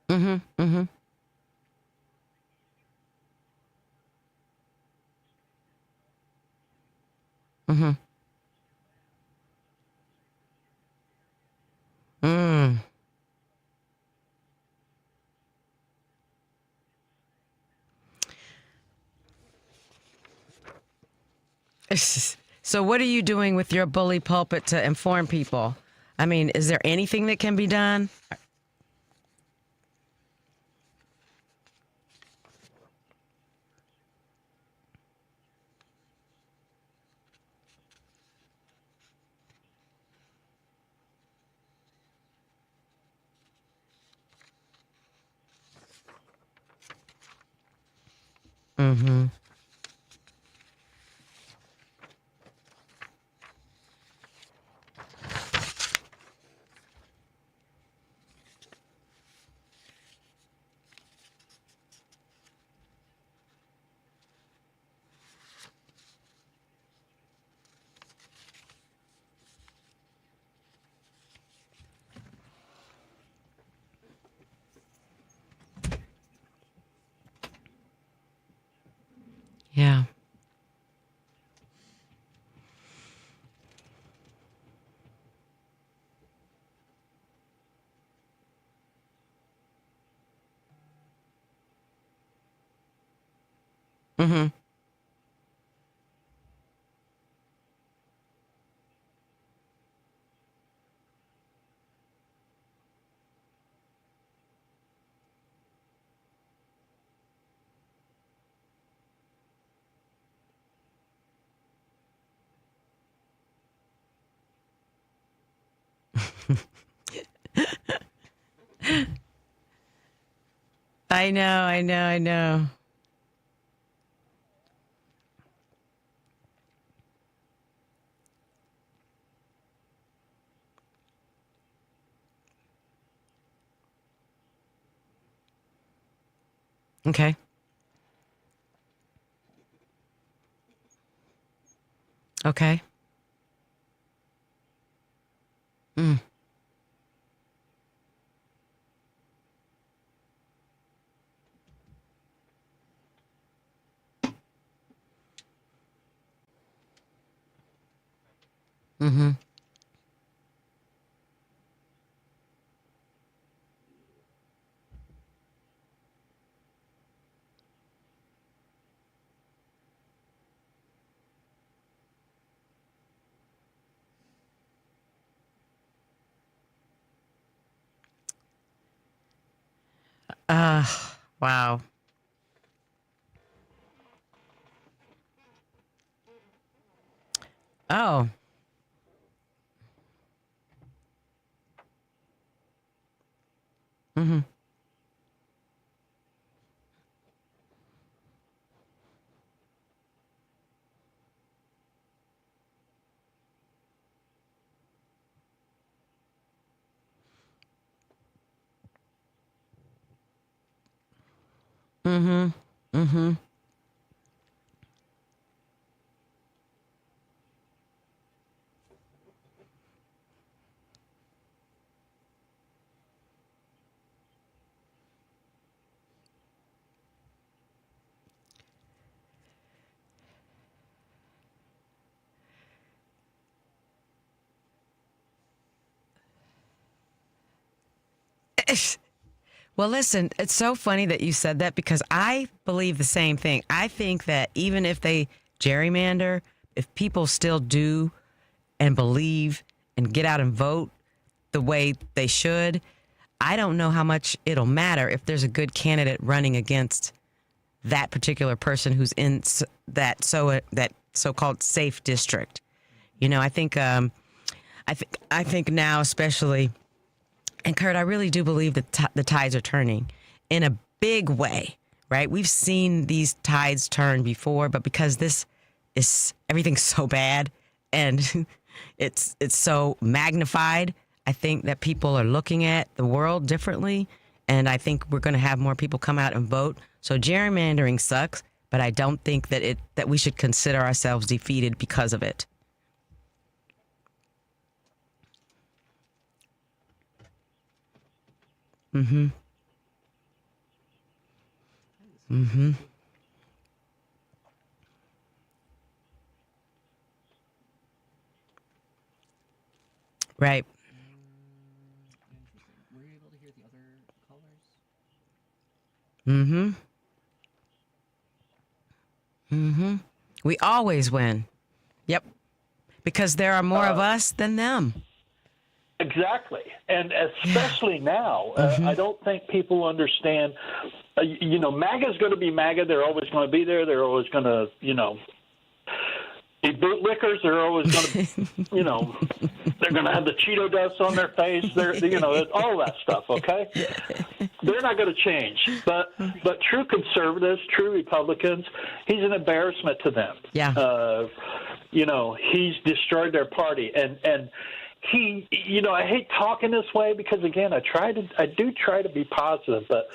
Mm-hmm. Mm-hmm. Mm-hmm. Mm. So what are you doing with your bully pulpit to inform people? I mean, is there anything that can be done? Mm-hmm. Yeah. Mm-hmm. I know, I know, I know. Okay. Okay. Mm. Mm-hmm. Wow. Oh. Mm-hmm. Mm-hmm. Mm-hmm. Well, listen, it's so funny that you said that because I believe the same thing. I think that even if they gerrymander, if people still do and believe and get out and vote, the way they should, I don't know how much it'll matter if there's a good candidate running against that particular person who's in that so-called safe district. You know, I think now especially, and Kurt, I really do believe that the tides are turning in a big way, right? We've seen these tides turn before, but because everything's so bad and it's so magnified, I think that people are looking at the world differently, and I think we're going to have more people come out and vote. So gerrymandering sucks, but I don't think that we should consider ourselves defeated because of it. Mm-hmm. Mm-hmm. Right. Were you able to hear the other callers? Mm-hmm. Mm-hmm. We always win. Yep. Because there are more of us than them. Exactly. And especially now, I don't think people understand, MAGA's going to be MAGA. They're always going to be there. They're always going to, be bootlickers. They're always going to, they're going to have the Cheeto dust on their face. They're, all that stuff, okay? They're not going to change. But true conservatives, true Republicans, he's an embarrassment to them. Yeah. He's destroyed their party. And he, I hate talking this way because, again, I do try to be positive, but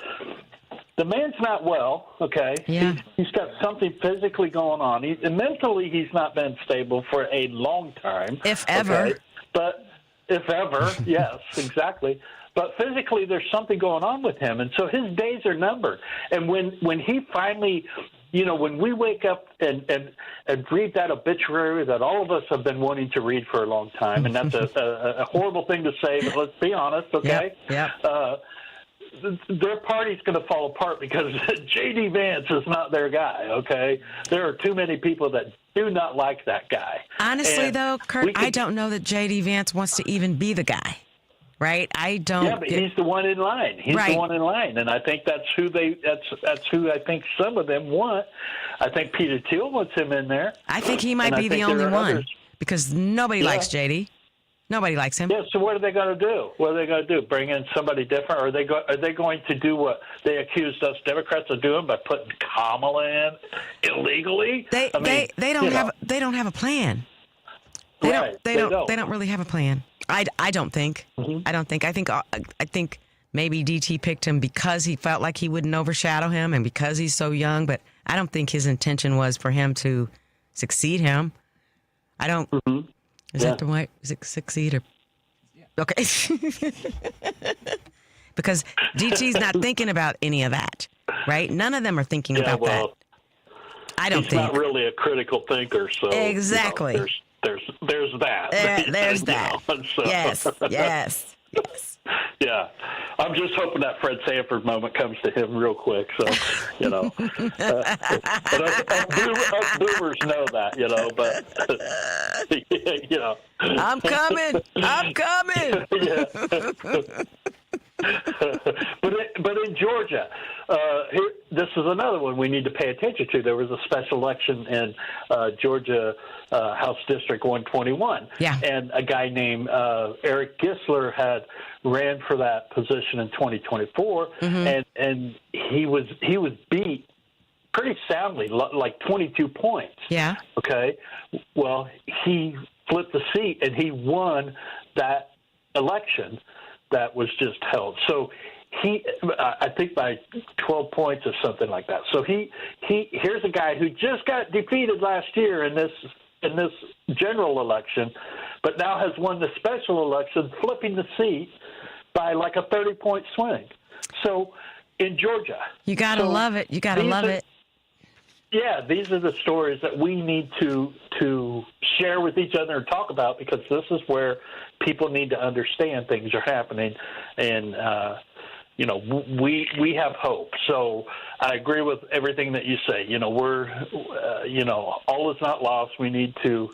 the man's not well, okay? Yeah. He's got something physically going on. Mentally, he's not been stable for a long time. If ever. Okay? But if ever, yes, exactly. But physically, there's something going on with him, and so his days are numbered. And when he finally, when we wake up and read that obituary that all of us have been wanting to read for a long time, and that's a horrible thing to say, but let's be honest, okay? Yeah. Their party's going to fall apart because J.D. Vance is not their guy, okay? There are too many people that do not like that guy. Honestly, though, Kurt, I don't know that J.D. Vance wants to even be the guy, right? I don't. Yeah, but he's the one in line. He's the one in line, and I think that's who I think some of them want. I think Peter Thiel wants him in there. I think he might be the only one because nobody likes J.D. Nobody likes him. Yeah, so what are they going to do? What are they going to do? Bring in somebody different? Or are they going to do what they accused us Democrats of doing by putting Kamala in illegally? They don't have a plan. They don't really have a plan. I don't think. Mm-hmm. I don't think. I think maybe DT picked him because he felt like he wouldn't overshadow him and because he's so young, but I don't think his intention was for him to succeed him. I don't. Mm-hmm. Is that the way? Is it succeed or? Yeah. Okay. Because DT's not thinking about any of that, right? None of them are thinking about that. I don't think. He's not really a critical thinker, so exactly. There's that. There's that. So. Yes. Yeah, I'm just hoping that Fred Sanford moment comes to him real quick. So, but us boomers know that, but I'm coming. But in Georgia, this is another one we need to pay attention to. There was a special election in Georgia House District 121, and a guy named Eric Gisler had ran for that position in 2024, and he was beat pretty soundly, like 22 points. Yeah. Okay. Well, he flipped the seat and he won that election that was just held. So I think by 12 points or something like that. So here's a guy who just got defeated last year in this general election, but now has won the special election, flipping the seat by like a 30-point swing. So in Georgia, you gotta love it. You gotta love it. Yeah, these are the stories that we need to share with each other and talk about, because this is where people need to understand things are happening, and we have hope. So I agree with everything that you say. We're all is not lost. We need to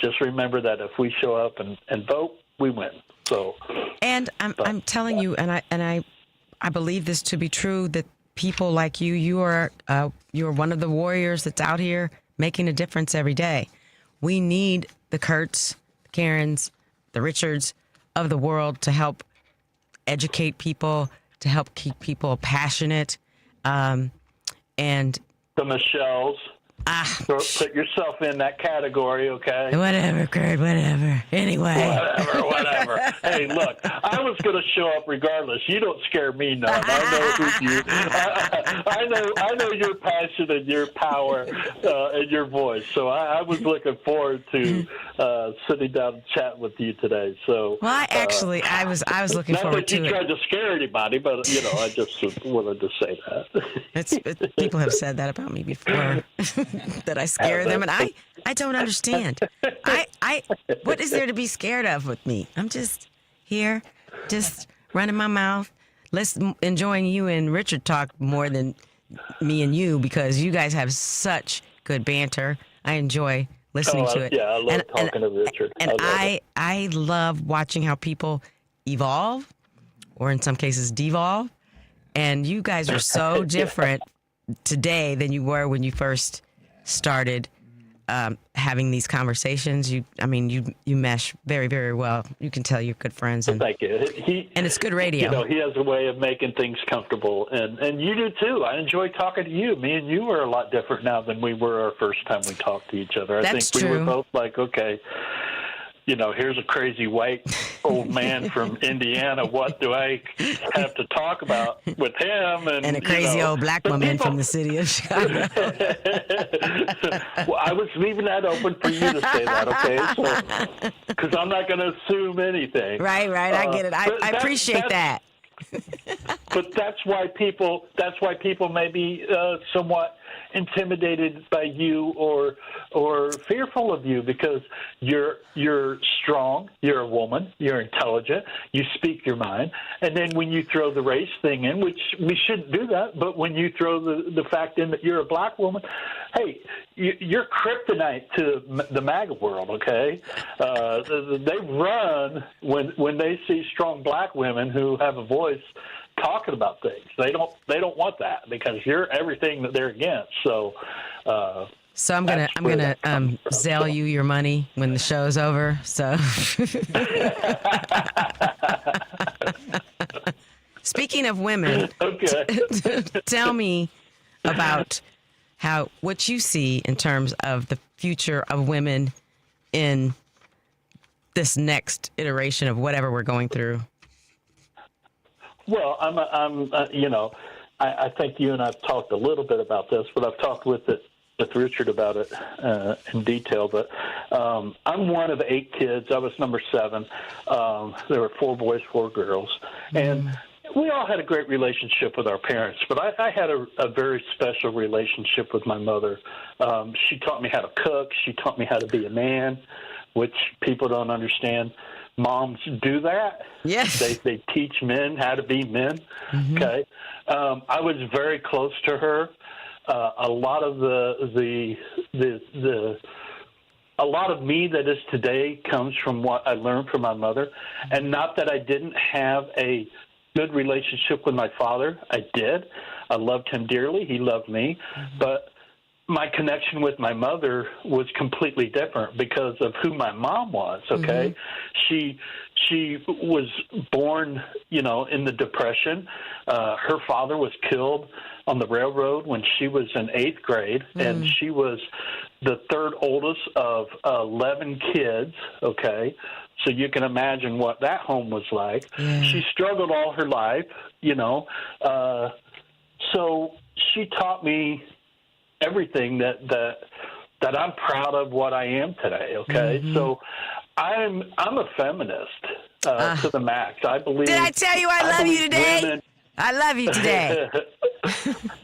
just remember that if we show up and vote, we win. So, and I'm telling you, and I believe this to be true, that people like you're one of the warriors that's out here making a difference every day. We need the Kurts, the Karens, the Richards of the world to help educate people, to help keep people passionate, and the Michelles. Put yourself in that category, okay? Whatever, Kurt, whatever. Anyway. Whatever. Hey, look, I was going to show up regardless. You don't scare me none. I know your passion and your power and your voice. So I was looking forward to sitting down and chatting with you today. So, well, I was looking forward to it. Not that you tried to scare anybody, but, I just wanted to say that. People have said that about me before. That I scare them, and I don't understand. What is there to be scared of with me? I'm just here, just running my mouth, enjoying you and Richard talk more than me and you, because you guys have such good banter. I enjoy listening to it. Yeah, I love talking to Richard. And I love watching how people evolve, or in some cases devolve. And you guys are so different today than you were when you first started having these conversations. You mesh very, very well. You can tell you're good friends. And thank you. And it's good radio. He has a way of making things comfortable, and you do too. I enjoy talking to you. Me and you are a lot different now than we were our first time we talked to each other. I think we were both like, okay, here's a crazy white old man from Indiana. What do I have to talk about with him? And a crazy old black woman from the city of Chicago. Well, I was leaving that open for you to say that, okay? Because I'm not going to assume anything. Right. I get it. I appreciate that. But that's why people may be somewhat intimidated by you or fearful of you, because you're strong, you're a woman, you're intelligent, you speak your mind, and then when you throw the race thing in, which we shouldn't do that, but when you throw the fact in that you're a black woman, hey, you're kryptonite to the MAGA world, okay? They run when they see strong black women who have a voice talking about things. They don't want that, because you're everything that they're against. So I'm gonna Zelle you your money when the show's over. So speaking of women, okay. Tell me about what you see in terms of the future of women in this next iteration of whatever we're going through. Well, I think you and I've talked a little bit about this, but I've talked with Richard about it in detail. But I'm one of 8 kids. I was number 7. There were 4 boys, 4 girls, and we all had a great relationship with our parents. But I had a very special relationship with my mother. She taught me how to cook. She taught me how to be a man, which people don't understand. Moms do that. Yes. They teach men how to be men. Mm-hmm. Okay. I was very close to her. A lot of a lot of me that is today comes from what I learned from my mother. And not that I didn't have a good relationship with my father. I did. I loved him dearly. He loved me. Mm-hmm. But my connection with my mother was completely different because of who my mom was, okay? Mm-hmm. She was born, in the Depression. Her father was killed on the railroad when she was in 8th grade, and she was the 3rd oldest of 11 kids, okay? So you can imagine what that home was like. Yeah. She struggled all her life, so she taught me everything that I'm proud of what I am today. Okay. Mm-hmm. So I'm a feminist to the max. I believe. Did I tell you I love you today? I love you today.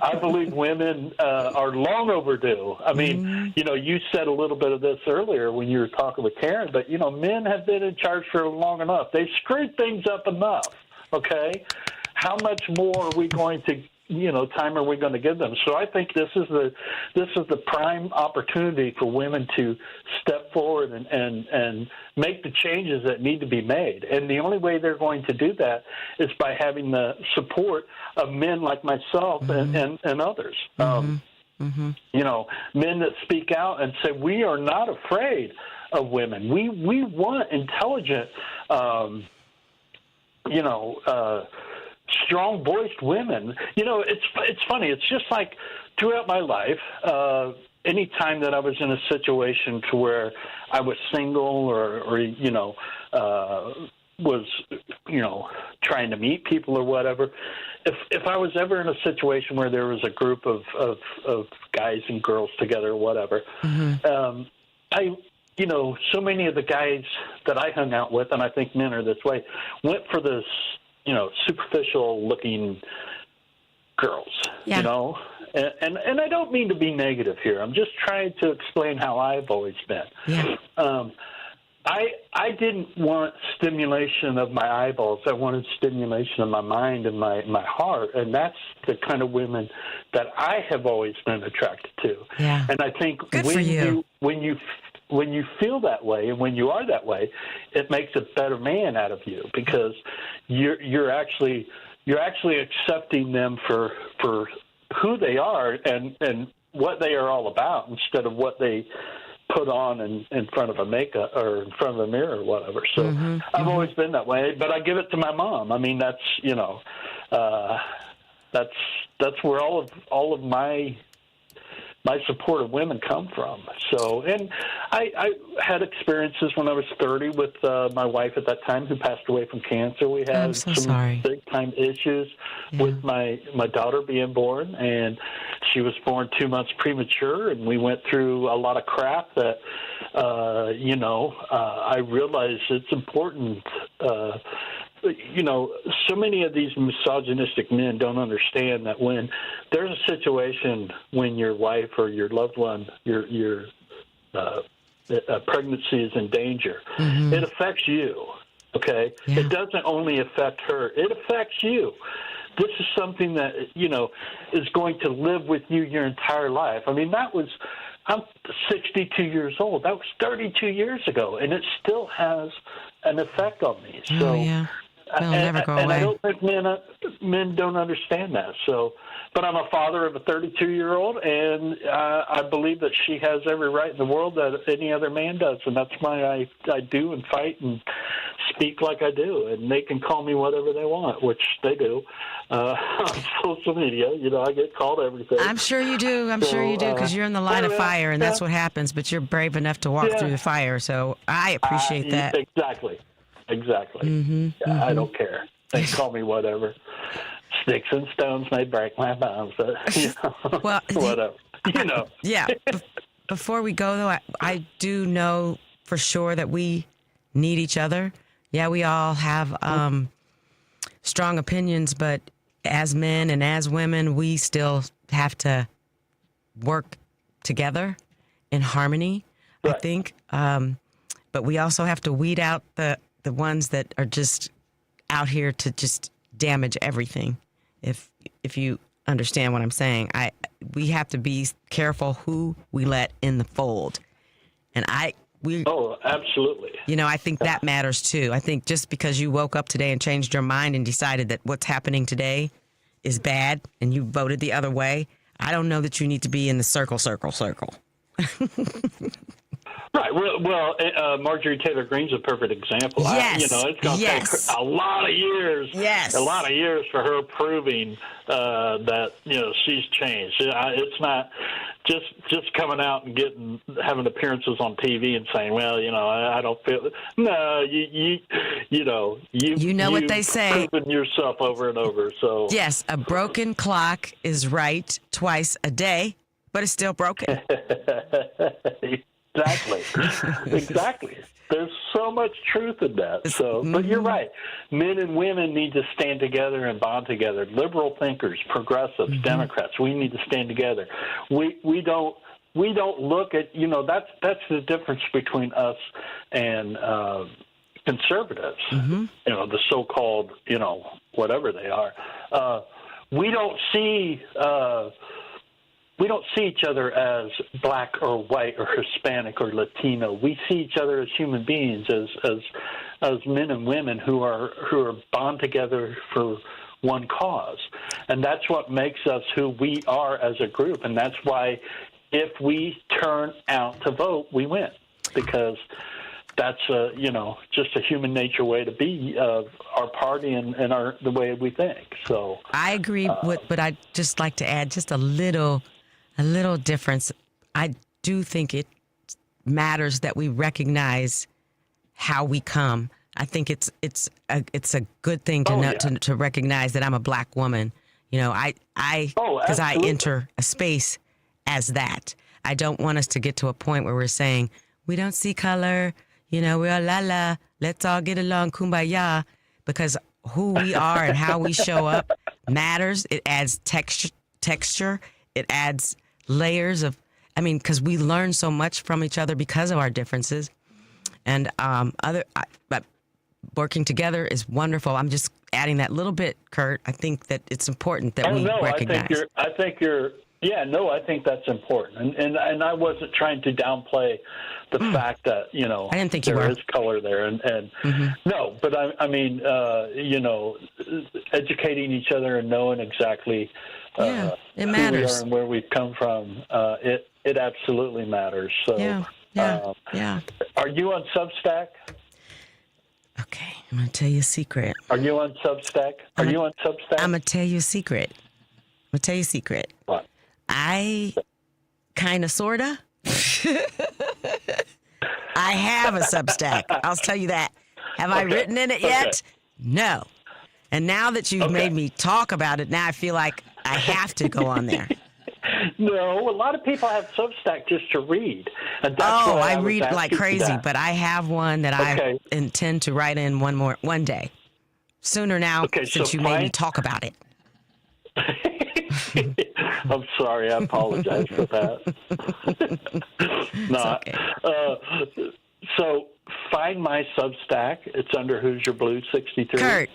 I believe women are long overdue. I mean, you said a little bit of this earlier when you were talking with Karen, but men have been in charge for long enough. They've screwed things up enough. Okay. How much more are we going time are we going to give them? So I think this is the prime opportunity for women to step forward and make the changes that need to be made. And the only way they're going to do that is by having the support of men like myself and others. Men that speak out and say, we are not afraid of women. We want intelligent, strong-voiced women. It's funny. It's just like throughout my life, any time that I was in a situation to where I was single or was trying to meet people or whatever, if I was ever in a situation where there was a group of guys and girls together or whatever, so many of the guys that I hung out with, and I think men are this way, went for this, superficial-looking girls, And I don't mean to be negative here. I'm just trying to explain how I've always been. Yeah. I didn't want stimulation of my eyeballs. I wanted stimulation of my mind and my heart, and that's the kind of women that I have always been attracted to. Yeah. And I think Good for you. when you feel that way and when you are that way, it makes a better man out of you because you're actually accepting them for who they are and what they are all about instead of what they put on in front of a makeup or in front of a mirror or whatever. So I've always been that way, but I give it to my mom. I mean, that's where all of my support of women come from. So, and I had experiences when I was 30 with my wife at that time who passed away from cancer. We had some big-time issues with my daughter being born, and she was born 2 months premature, and we went through a lot of crap that, I realized it's important. So many of these misogynistic men don't understand that when there's a situation when your wife or your loved one, your pregnancy is in danger, it affects you, okay? Yeah. It doesn't only affect her. It affects you. This is something that, is going to live with you your entire life. I mean, I'm 62 years old. That was 32 years ago, and it still has an effect on me. So. Oh, yeah. It'll never go away. I don't think men don't understand that. So, but I'm a father of a 32-year-old, and I believe that she has every right in the world that any other man does, and that's why I do and fight and speak like I do. And they can call me whatever they want, which they do on social media. I get called everything. I'm sure you do. I'm sure you do because you're in the line of fire, and that's what happens. But you're brave enough to walk through the fire, so I appreciate that. Exactly. I don't care. They can call me whatever. Sticks and stones may break my bones, but well, whatever. Yeah. Before we go, though, I do know for sure that we need each other. Yeah, we all have strong opinions, but as men and as women, we still have to work together in harmony, right. I think. But we also have to weed out the ones that are just out here to just damage everything. If you understand what I'm saying, we have to be careful who we let in the fold. And oh, absolutely. I think that matters too. I think just because you woke up today and changed your mind and decided that what's happening today is bad and you voted the other way, I don't know that you need to be in the circle. Right. Well, Marjorie Taylor Greene's a perfect example. Yes. It's going to take a lot of years. Yes. A lot of years for her proving that she's changed. It's not just coming out and having appearances on TV and saying, well, I don't feel. No, you know what they say. Proven yourself over and over. So yes, a broken clock is right twice a day, but it's still broken. Exactly. There's so much truth in that. So, but you're right. Men and women need to stand together and bond together. Liberal thinkers, progressives, Democrats, we need to stand together. We don't look at that's the difference between us and conservatives. The so-called whatever they are. we don't see each other as black or white or Hispanic or Latino. We see each other as human beings, as men and women who are bond together for one cause. And that's what makes us who we are as a group. And that's why if we turn out to vote, we win, because that's just a human nature way to be of our party and the way we think. So I agree but I'd just like to add just a little difference. I do think it matters that we recognize how we come. I think it's a good thing to recognize that I'm a black woman. Because I enter a space as that. I don't want us to get to a point where we're saying we don't see color. We're la, let's all get along, kumbaya, because who we are and how we show up matters. It adds texture. It adds layers of, because we learn so much from each other because of our differences. And working together is wonderful. I'm just adding that little bit, Kurt. I think that it's important that we recognize. I think that's important. And I wasn't trying to downplay the fact that, I didn't think there is color there. And no, but educating each other and knowing exactly it who matters. we are and where we've come from, it absolutely matters. So, are you on Substack? Okay, I'm going to tell you a secret. Are you on Substack? I'm going to tell you a secret. What? I kind of, sort of. I have a Substack. I'll tell you that. Have I written in it yet? No. And now that you've made me talk about it, now I feel like I have to go on there. No, a lot of people have Substack just to read. And that's I read like crazy, but I have one that I intend to write in one day. Sooner now, since you made me talk about it. I'm sorry. I apologize for that. So find my Substack. It's under Who's Your Blue 63. Kurt.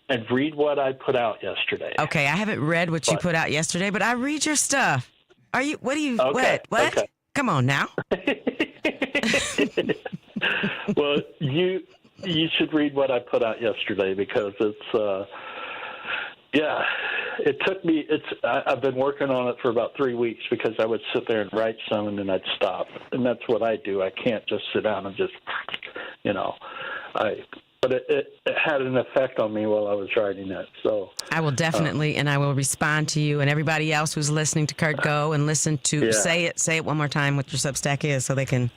And read what I put out yesterday. Okay, I haven't read what you put out yesterday, but I read your stuff. What? Okay. Come on now. Well, you should read what I put out yesterday because it's it took me. I've been working on it for about 3 weeks because I would sit there and write some and then I'd stop, and that's what I do. I can't just sit down and just But it had an effect on me while I was writing it. So I will definitely, and I will respond to you and everybody else who's listening to Kurt go and listen to say it one more time what your Substack is so they can.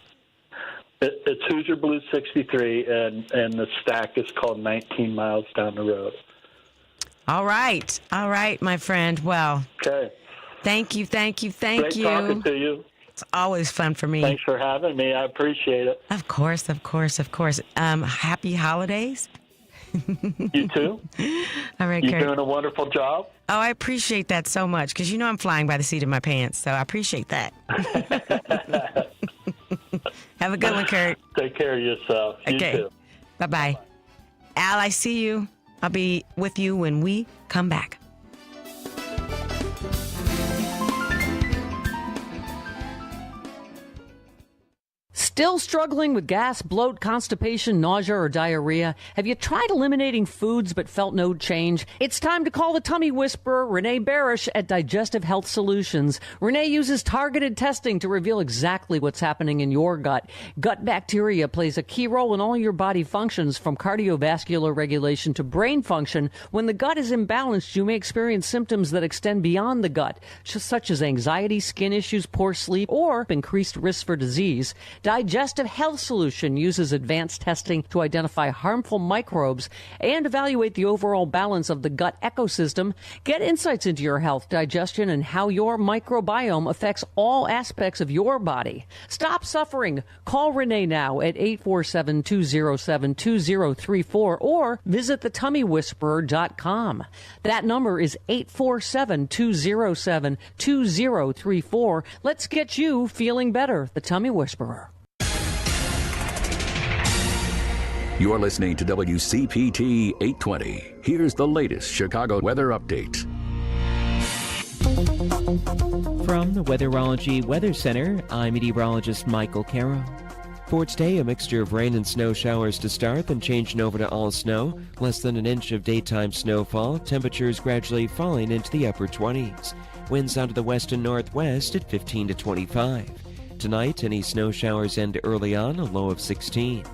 It's Who's Your Blue 63, and the stack is called 19 Miles Down the Road. All right, my friend. Well, thank you. Great talking to you. It's always fun for me. Thanks for having me. I appreciate it. Of course. Happy holidays. You too. All right, You're Kurt. doing a wonderful job. Oh, I appreciate that so much because I'm flying by the seat of my pants, so I appreciate that. Have a good one, Kurt. Take care of yourself. You too. Bye-bye. Al, I see you. I'll be with you when we come back. Still struggling with gas, bloat, constipation, nausea, or diarrhea? Have you tried eliminating foods but felt no change? It's time to call the tummy whisperer, Renee Barish at Digestive Health Solutions. Renee uses targeted testing to reveal exactly what's happening in your gut. Gut bacteria plays a key role in all your body functions, from cardiovascular regulation to brain function. When the gut is imbalanced, you may experience symptoms that extend beyond the gut, such as anxiety, skin issues, poor sleep, or increased risk for disease. Digestive Health Solution uses advanced testing to identify harmful microbes and evaluate the overall balance of the gut ecosystem. Get insights into your health, digestion, and how your microbiome affects all aspects of your body. Stop suffering. Call Renee now at 847-207-2034 or visit thetummywhisperer.com. That number is 847-207-2034. Let's get you feeling better. The Tummy Whisperer. You're listening to WCPT 820. Here's the latest Chicago weather update. From the Weatherology Weather Center, I'm meteorologist Michael Caro. For today, a mixture of rain and snow showers to start, then changing over to all snow. Less than an inch of daytime snowfall. Temperatures gradually falling into the upper 20s. Winds out of the west and northwest at 15 to 25. Tonight, any snow showers end early on, a low of 16.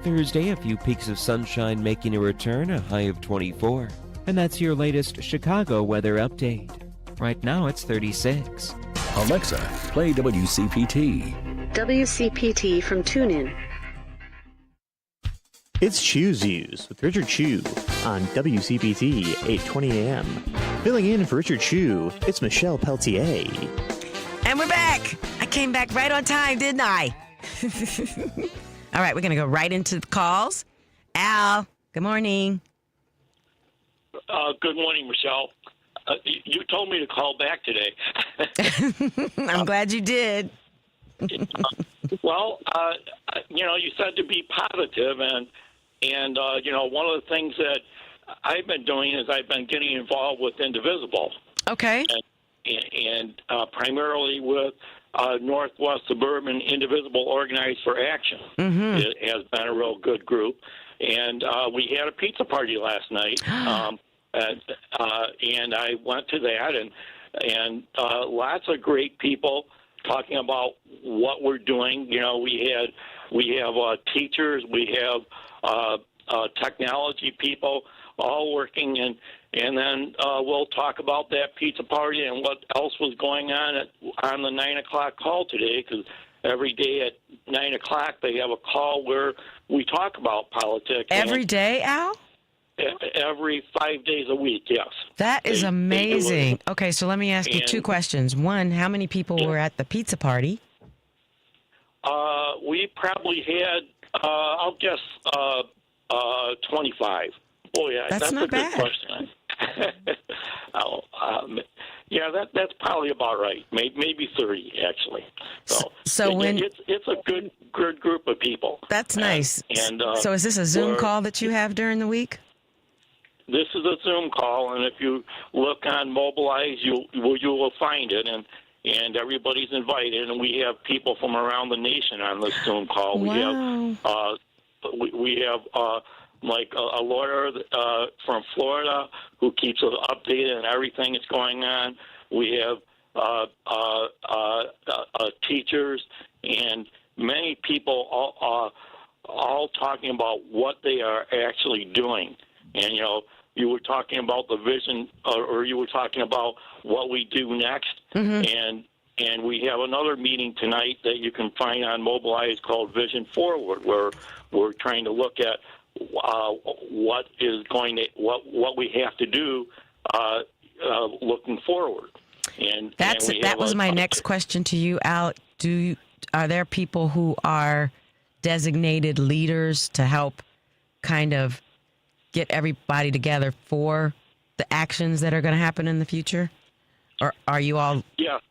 Thursday, a few peaks of sunshine making a return, a high of 24. And that's your latest Chicago weather update. Right now, it's 36. Alexa, play WCPT. WCPT from TuneIn. It's Chew's Views with Richard Chew on WCPT 820 AM. Filling in for Richard Chew, it's Michelle Peltier. And we're back. I came back right on time, didn't I? All right, we're going to go right into the calls. Al, good morning. Good morning, Michelle. You told me to call back today. I'm glad you did. Well, you said to be positive, and one of the things that I've been doing is I've been getting involved with Indivisible. Okay. And primarily with Northwest Suburban Indivisible Organized for Action. Mm-hmm. It has been a real good group. And we had a pizza party last night. And I went to that, and lots of great people talking about what we're doing. You know, we have teachers, we have technology people, all working, and then we'll talk about that pizza party and what else was going on the 9 o'clock call today, because every day at 9 o'clock they have a call where we talk about politics. Every day, Al? Every 5 days a week, yes. That is amazing. Okay, so let me ask you two questions. One, how many people were at the pizza party? We probably had, I'll guess, 25. Oh, yeah, that's not a bad. Good question. That's probably about right. Maybe 30, actually. So it's a good group of people. That's nice. So is this a Zoom call that you have during the week? This is a Zoom call, and if you look on Mobilize, you will find it, and everybody's invited, and we have people from around the nation on this Zoom call. Wow. We have like a lawyer from Florida who keeps us updated on everything that's going on. We have teachers and many people all talking about what they are actually doing. And, you were talking about the vision, or you were talking about what we do next. Mm-hmm. And we have another meeting tonight that you can find on Mobilize called Vision Forward, where we're trying to look at what we have to do looking forward. And that was my next question to you, Al. Are there people who are designated leaders to help kind of get everybody together for the actions that are going to happen in the future? Or are you all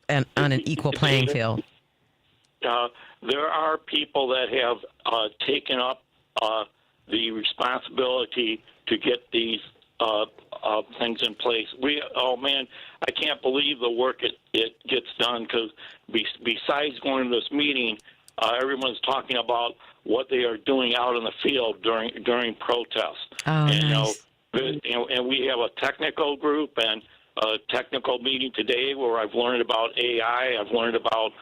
on an equal playing field? There are people that have taken up the responsibility to get these things in place. I can't believe the work it gets done, because besides going to this meeting, everyone's talking about what they are doing out in the field during protests. Oh, nice. And we have a technical group and a technical meeting today where I've learned about AI, I've learned about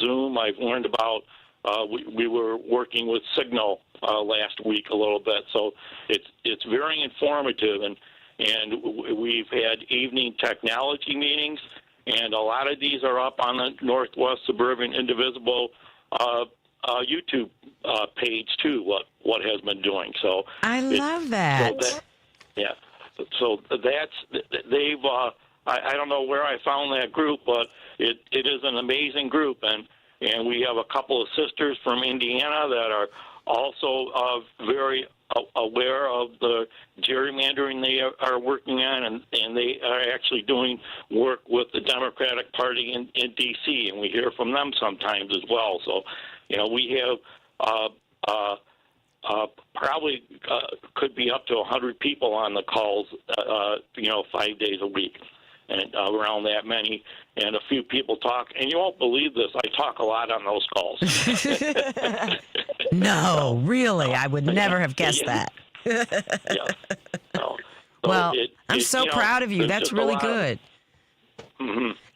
Zoom, I've learned about we were working with Signal last week a little bit, so it's very informative, and we've had evening technology meetings, and a lot of these are up on the Northwest Suburban Indivisible YouTube page too. What has been doing. So I love that. So they've. I don't know where I found that group, but it is an amazing group, and we have a couple of sisters from Indiana that are also very aware of the gerrymandering they are working on, and they are actually doing work with the Democratic Party in D.C., and we hear from them sometimes as well. So, we have probably could be up to 100 people on the calls, 5 days a week, and around that many. And a few people talk, and you won't believe this, I talk a lot on those calls. No, really, I would never have guessed that. Well, I'm so proud of you. That's really good.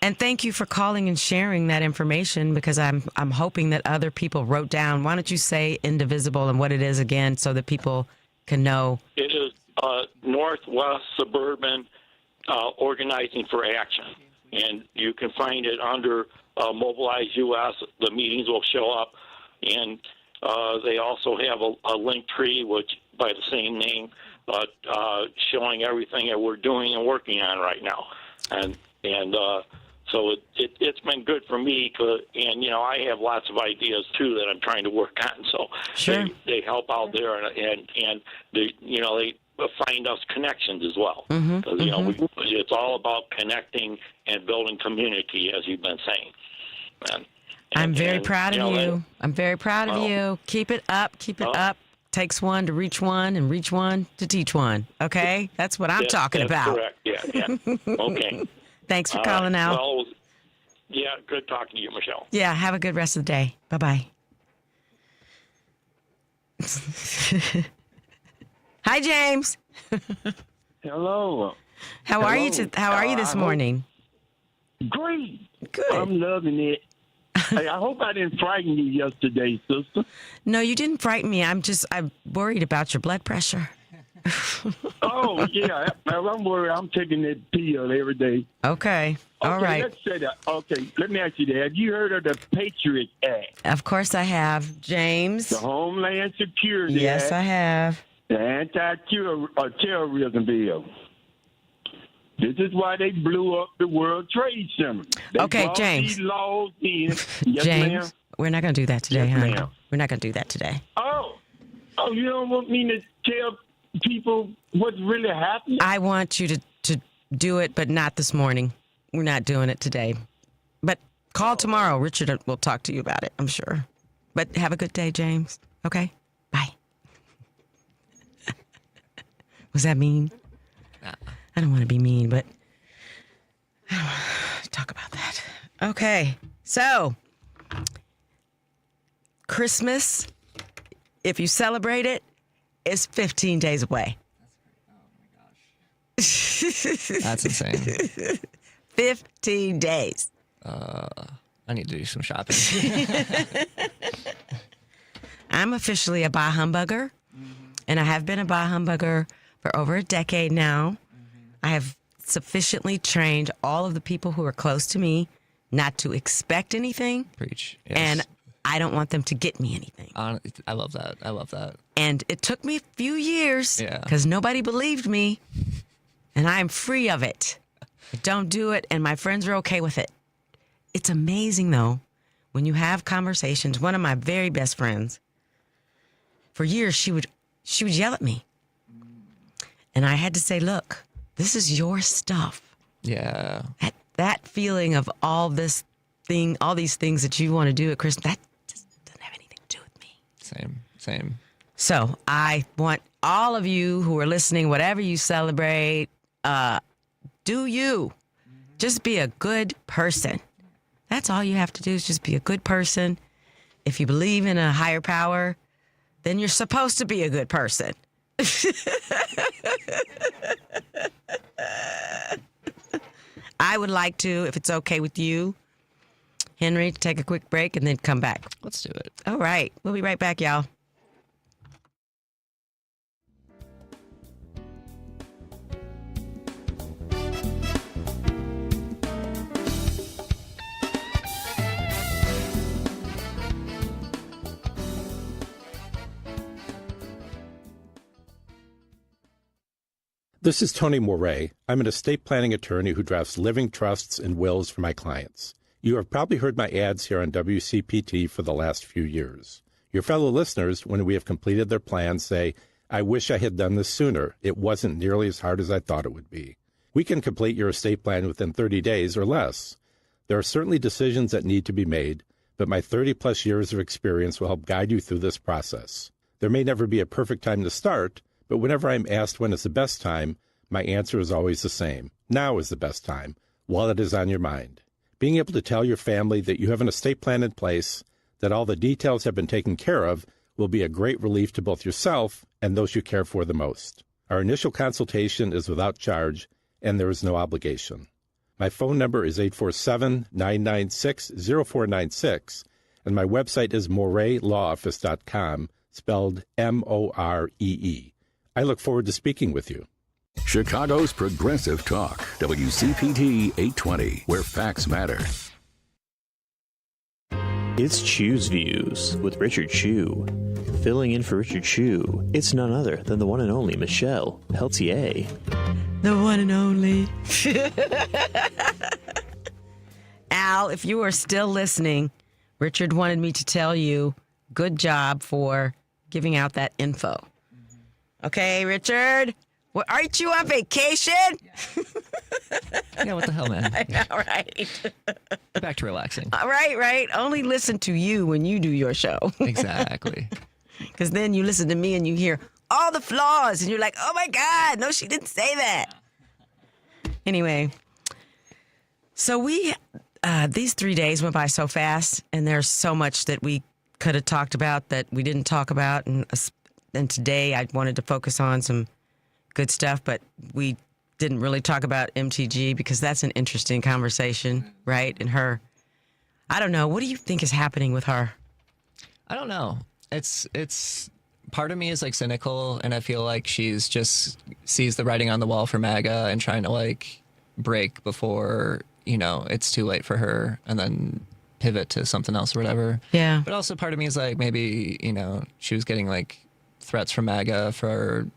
And thank you for calling and sharing that information, because I'm hoping that other people wrote down. Why don't you say Indivisible and what it is again, so that people can know? It is Northwest Suburban Organizing for Action, and you can find it under Mobilize US. The meetings will show up, and they also have a link tree, which by the same name, showing everything that we're doing and working on right now, and so it's been good for me, and I have lots of ideas too that I'm trying to work on. So sure. they help out there, and they find us connections as well. It's all about connecting and building community, as you've been saying. I'm very proud of you. I'm very proud of you. Keep it up. Keep it up. Takes one to reach one, and reach one to teach one. Okay, that's what I'm talking about. Correct. Yeah. Okay. Thanks for calling out. Well, yeah, good talking to you, Michelle. Yeah, have a good rest of the day. Bye-bye. Hi, James. Hello. How are you? How are you this morning? Great. Good. I'm loving it. Hey, I hope I didn't frighten you yesterday, sister. No, you didn't frighten me. I'm worried about your blood pressure. Oh, yeah. I'm worried. I'm taking that pill every day. Okay. All right. Let's say that. Okay, let me ask you that. Have you heard of the Patriot Act? Of course I have, James. The Homeland Security Act. Yes, I have. The Anti-Terrorism Bill. This is why they blew up the World Trade Center. They brought James. these laws in. Yes, James, ma'am. we're not going to do that today, Yes, honey. ma'am. We're not going to do that today. Oh, you don't want me to tell people what's really happening? I want you to do it, but not this morning. We're not doing it today. But call tomorrow. Richard will talk to you about it, I'm sure. But have a good day, James. Okay? Bye. Was that mean? I don't want to be mean, but I don't want to talk about that. Okay. So, Christmas, if you celebrate it, is 15 days away. That's insane. 15 days. I need to do some shopping. I'm officially a bah humbugger, and I have been a bah humbugger for over a decade now. I have sufficiently trained all of the people who are close to me not to expect anything. Preach. Yes. And I don't want them to get me anything. I love that. And it took me a few years Yeah. because nobody believed me, and I'm free of it. I don't do it, and my friends are okay with it. It's amazing, though, when you have conversations. One of my very best friends, for years, she would yell at me. And I had to say, look, this is your stuff. Yeah. That feeling of all these things that you want to do at Christmas, that just doesn't have anything to do with me. Same. So I want all of you who are listening, whatever you celebrate, do you. Just be a good person. That's all you have to do is just be a good person. If you believe in a higher power, then you're supposed to be a good person. I would like to, if it's okay with you, Henry, take a quick break and then come back. Let's do it. All right. We'll be right back, y'all. This is Tony Moret. I'm an estate planning attorney who drafts living trusts and wills for my clients. You have probably heard my ads here on WCPT for the last few years. Your fellow listeners, when we have completed their plans, say, I wish I had done this sooner. It wasn't nearly as hard as I thought it would be. We can complete your estate plan within 30 days or less. There are certainly decisions that need to be made, but my 30-plus years of experience will help guide you through this process. There may never be a perfect time to start, but whenever I'm asked when is the best time, my answer is always the same. Now is the best time, while it is on your mind. Being able to tell your family that you have an estate plan in place, that all the details have been taken care of, will be a great relief to both yourself and those you care for the most. Our initial consultation is without charge, and there is no obligation. My phone number is 847-996-0496, and my website is moreelawoffice.com, spelled Moree. I look forward to speaking with you. Chicago's Progressive Talk, WCPT 820, where facts matter. It's Chew's Views with Richard Chew. Filling in for Richard Chew, it's none other than the one and only Michelle Peltier. The one and only. Al, if you are still listening, Richard wanted me to tell you, good job for giving out that info. Okay, Richard? Well, aren't you on vacation? Yeah, what the hell, man? I know, right? Get back to relaxing. Right. Only listen to you when you do your show. Exactly. Because then you listen to me and you hear all the flaws, and you're like, oh my God, no, she didn't say that. Anyway, so these 3 days went by so fast, and there's so much that we could have talked about that we didn't talk about. And today I wanted to focus on some good stuff, but we didn't really talk about MTG because that's an interesting conversation, right? And her, I don't know. What do you think is happening with her? I don't know. It's part of me is like cynical, and I feel like she's just sees the writing on the wall for MAGA and trying to like break before, it's too late for her, and then pivot to something else or whatever. Yeah. But also part of me is like, maybe, she was getting like threats from MAGA for,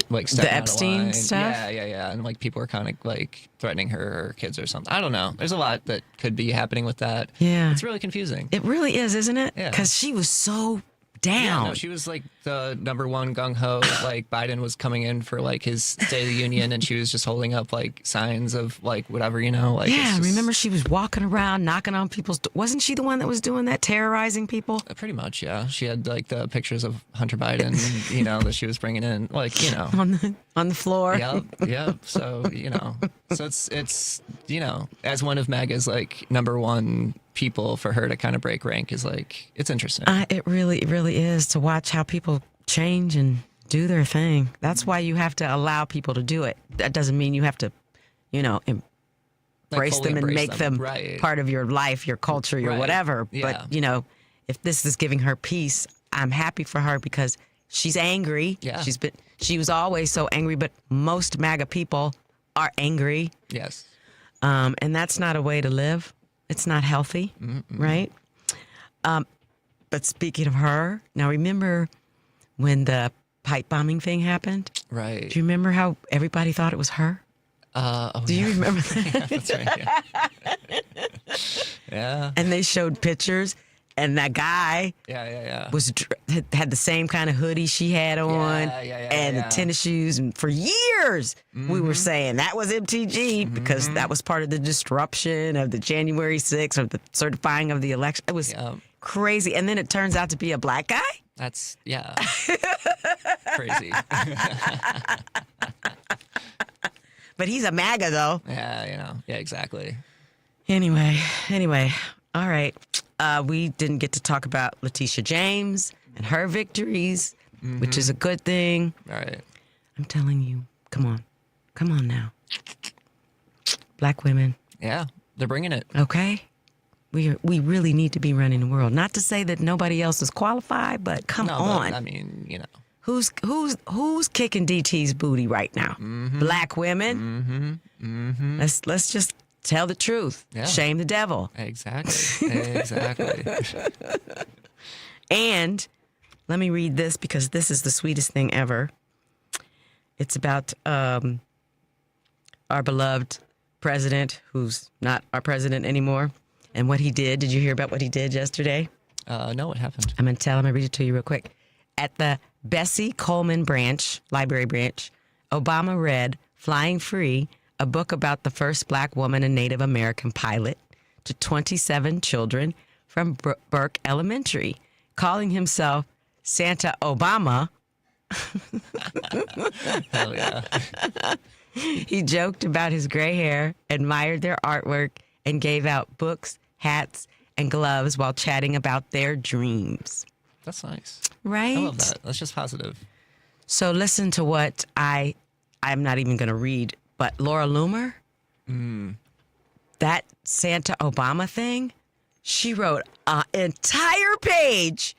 like the Epstein stuff. Yeah, and like people were kind of like threatening her kids or something. I don't know. There's a lot that could be happening with that. Yeah, it's really confusing. It really is, isn't it? Yeah, because she was so down. Yeah, no, she was like the number one gung ho. Like Biden was coming in for like his State of the Union, and she was just holding up like signs of like whatever, Like yeah, remember she was walking around knocking on people's. Wasn't she the one that was doing that, terrorizing people? Pretty much, yeah. She had like the pictures of Hunter Biden, that she was bringing in, like on the floor. Yep. So so it's as one of MAGA's like number one people, for her to kind of break rank is like, it's interesting. It really is, to watch how people change and do their thing. That's why you have to allow people to do it. That doesn't mean you have to, embrace them and make them part of your life, your culture, your whatever. Yeah. But, if this is giving her peace, I'm happy for her because she's angry. Yeah. She was always so angry, but most MAGA people are angry. Yes. And that's not a way to live. It's not healthy, right? But speaking of her, now remember when the pipe bombing thing happened? Right. Do you remember how everybody thought it was her? Do you remember that? Yeah, that's right. Yeah. And they showed pictures, and that guy had the same kind of hoodie she had on, and the tennis shoes. And for years, we were saying that was MTG because that was part of the disruption of the January 6th, of the certifying of the election. It was crazy. And then it turns out to be a black guy. That's, crazy. But he's a MAGA, though. Yeah, Yeah, exactly. Anyway. All right. We didn't get to talk about Letitia James and her victories, which is a good thing. All right. I'm telling you, come on now. Black women. Yeah, they're bringing it. Okay. We really need to be running the world. Not to say that nobody else is qualified, but come on. But, I mean, Who's kicking DT's booty right now? Black women. Let's just tell the truth. Yeah. Shame the devil. Exactly. And let me read this because this is the sweetest thing ever. It's about our beloved president, who's not our president anymore, and what he did. Did you hear about what he did yesterday? No, what happened? I'm going to read it to you real quick. At the Bessie Coleman library branch, Obama read Flying Free, a book about the first black woman and Native American pilot, to 27 children from Burke Elementary, calling himself Santa Obama. Hell yeah. He joked about his gray hair, admired their artwork, and gave out books, hats, and gloves while chatting about their dreams. That's nice. Right? I love that. That's just positive. So listen to what I'm not even going to read, but Laura Loomer, that Santa Obama thing, she wrote an entire page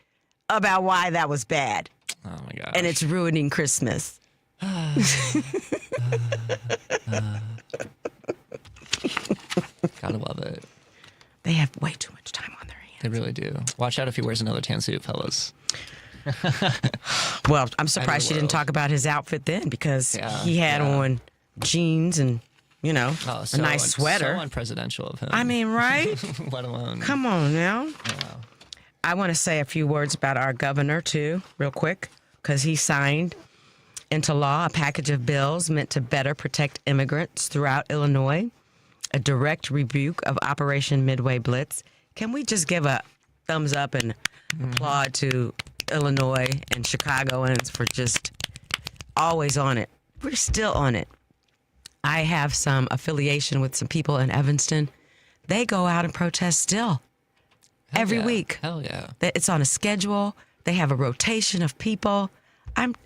about why that was bad. Oh, my gosh. And it's ruining Christmas. Gotta love it. They have way too much time on their hands. They really do. Watch out if he wears another tan suit, fellas. Well, I'm surprised she didn't talk about his outfit then, because he had on jeans and, a nice sweater. So unpresidential of him. I mean, right? Let alone. Come on now. Yeah. I want to say a few words about our governor, too, real quick, because he signed into law a package of bills meant to better protect immigrants throughout Illinois, a direct rebuke of Operation Midway Blitz. Can we just give a thumbs up and applaud to Illinois and Chicagoans for just always on it? We're still on it. I have some affiliation with some people in Evanston. They go out and protest still. Every week. Hell yeah. It's on a schedule. They have a rotation of people. I'm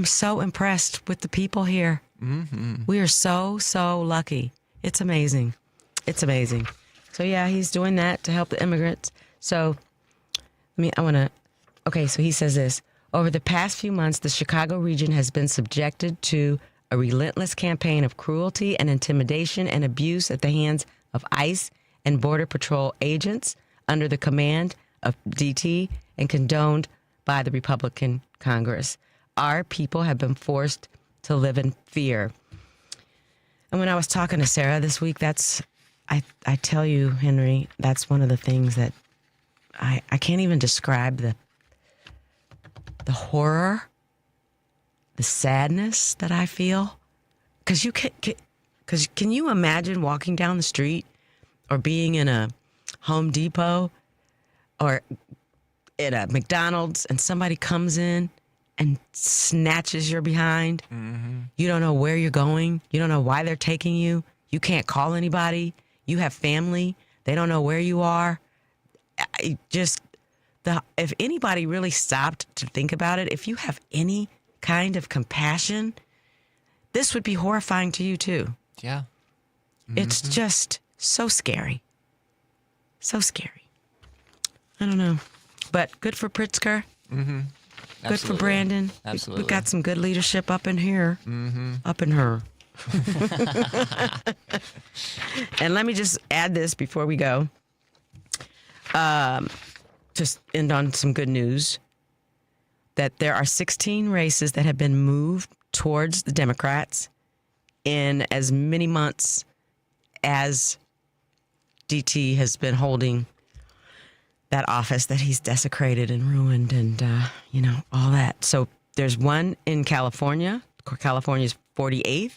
so impressed with the people here. Mm-hmm. We are so, so lucky. It's amazing. It's amazing. So yeah, he's doing that to help the immigrants. So so he says this. Over the past few months, the Chicago region has been subjected to a relentless campaign of cruelty and intimidation and abuse at the hands of ICE and Border Patrol agents under the command of DT and condoned by the Republican Congress. Our people have been forced to live in fear. And when I was talking to Sarah this week, I tell you, Henry, that's one of the things that I can't even describe the horror, the sadness that I feel. Because can you imagine walking down the street or being in a Home Depot or at a McDonald's and somebody comes in and snatches your behind? Mm-hmm. You don't know where you're going. You don't know why they're taking you. You can't call anybody. You have family. They don't know where you are. If anybody really stopped to think about it, if you have any kind of compassion, this would be horrifying to you too. Yeah. Mm-hmm. It's just so scary. So scary. I don't know. But good for Pritzker. Mm-hmm. Good for Brandon. Absolutely. We got some good leadership up in here. Mm-hmm. Up in her. And let me just add this before we go. Just end on some good news. That there are 16 races that have been moved towards the Democrats in as many months as DT has been holding that office that he's desecrated and ruined and, all that. So there's one in California. California's 48th.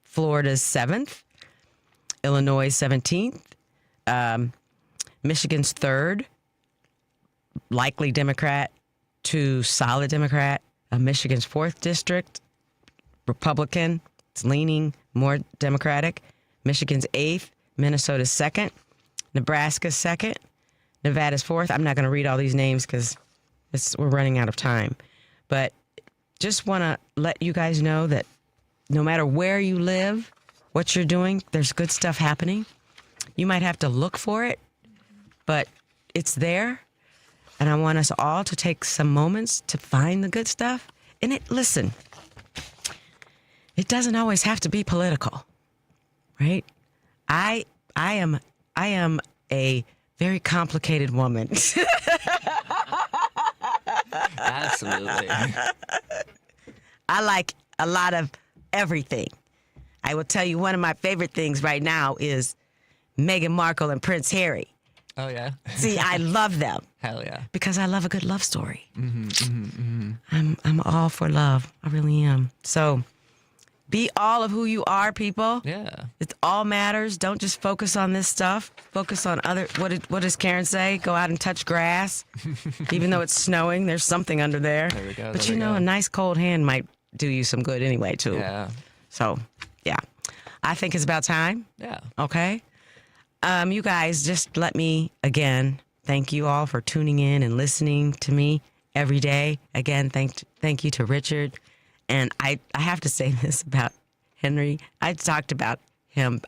Florida's 7th. Illinois' 17th. Michigan's 3rd. Likely Democrat to solid Democrat. Michigan's 4th district. Republican. It's leaning more Democratic. Michigan's 8th. Minnesota's 2nd. Nebraska's 2nd. Nevada's 4th. I'm not going to read all these names because we're running out of time. But just want to let you guys know that no matter where you live, what you're doing, there's good stuff happening. You might have to look for it, but it's there. And I want us all to take some moments to find the good stuff. And listen, it doesn't always have to be political, right? I am a very complicated woman. Absolutely. I like a lot of everything. I will tell you one of my favorite things right now is Meghan Markle and Prince Harry. Oh, yeah? See, I love them. Hell yeah. Because I love a good love story. Mm-hmm, mm-hmm, mm-hmm. I'm all for love. I really am. So Be all of who you are, people. Yeah. It all matters. Don't just focus on this stuff. Focus on other. What does Karen say? Go out and touch grass. Even though it's snowing, there's something under there. There we go. But a nice cold hand might do you some good anyway, too. Yeah. So, yeah. I think it's about time. Yeah. Okay. You guys, just let me, again, thank you all for tuning in and listening to me every day. Again, thank you to Richard. And I have to say this about Henry. I've talked about him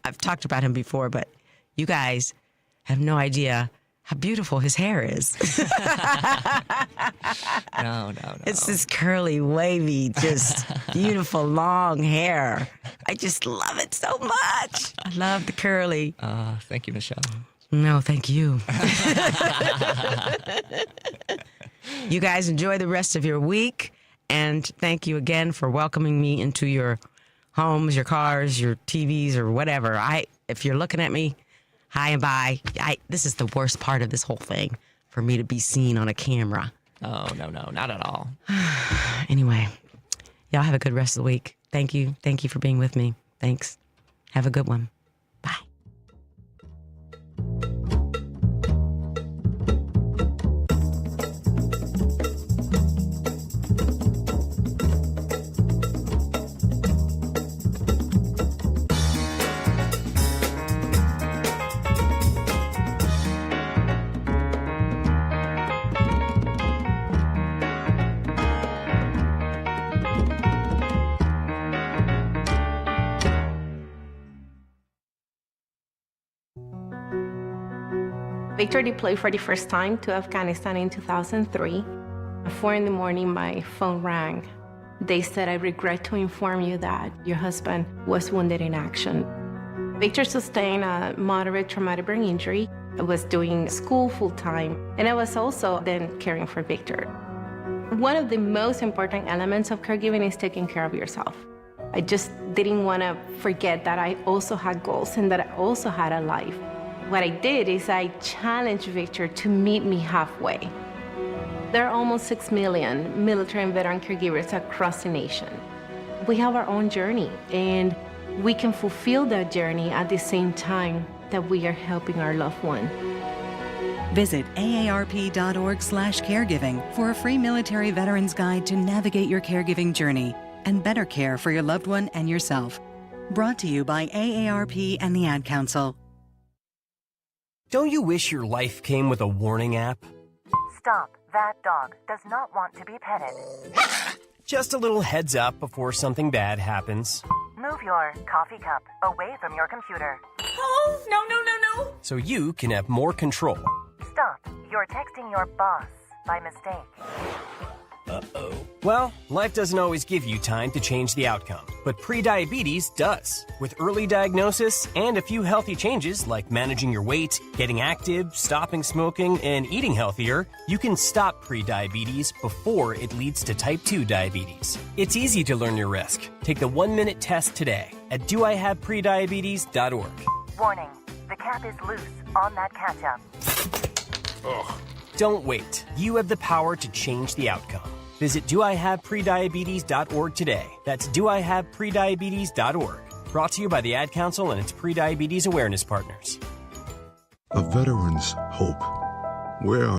before, but you guys have no idea how beautiful his hair is. No. It's this curly, wavy, just beautiful, long hair. I just love it so much. I love the curly. Thank you, Michelle. No, thank you. You guys enjoy the rest of your week. And thank you again for welcoming me into your homes, your cars, your TVs, or whatever. If you're looking at me, hi and bye. This is the worst part of this whole thing, for me to be seen on a camera. Oh, no, not at all. Anyway, y'all have a good rest of the week. Thank you. Thank you for being with me. Thanks. Have a good one. Bye. Victor deployed for the first time to Afghanistan in 2003. At 4 a.m, my phone rang. They said, "I regret to inform you that your husband was wounded in action." Victor sustained a moderate traumatic brain injury. I was doing school full-time, and I was also then caring for Victor. One of the most important elements of caregiving is taking care of yourself. I just didn't want to forget that I also had goals and that I also had a life. What I did is I challenged Victor to meet me halfway. There are almost 6 million military and veteran caregivers across the nation. We have our own journey, and we can fulfill that journey at the same time that we are helping our loved one. Visit aarp.org/caregiving for a free military veterans guide to navigate your caregiving journey and better care for your loved one and yourself. Brought to you by AARP and the Ad Council. Don't you wish your life came with a warning app? Stop. That dog does not want to be petted. Just a little heads up before something bad happens. Move your coffee cup away from your computer. Oh, no. So you can have more control. Stop. You're texting your boss by mistake. Uh-oh. Well, life doesn't always give you time to change the outcome, but prediabetes does. With early diagnosis and a few healthy changes like managing your weight, getting active, stopping smoking, and eating healthier, you can stop prediabetes before it leads to type 2 diabetes. It's easy to learn your risk. Take the 1-minute test today at doihaveprediabetes.org. Warning. The cap is loose on that ketchup. Ugh. Don't wait. You have the power to change the outcome. Visit doihaveprediabetes.org today. That's doihaveprediabetes.org. Brought to you by the Ad Council and its prediabetes awareness partners. A veteran's hope. Where are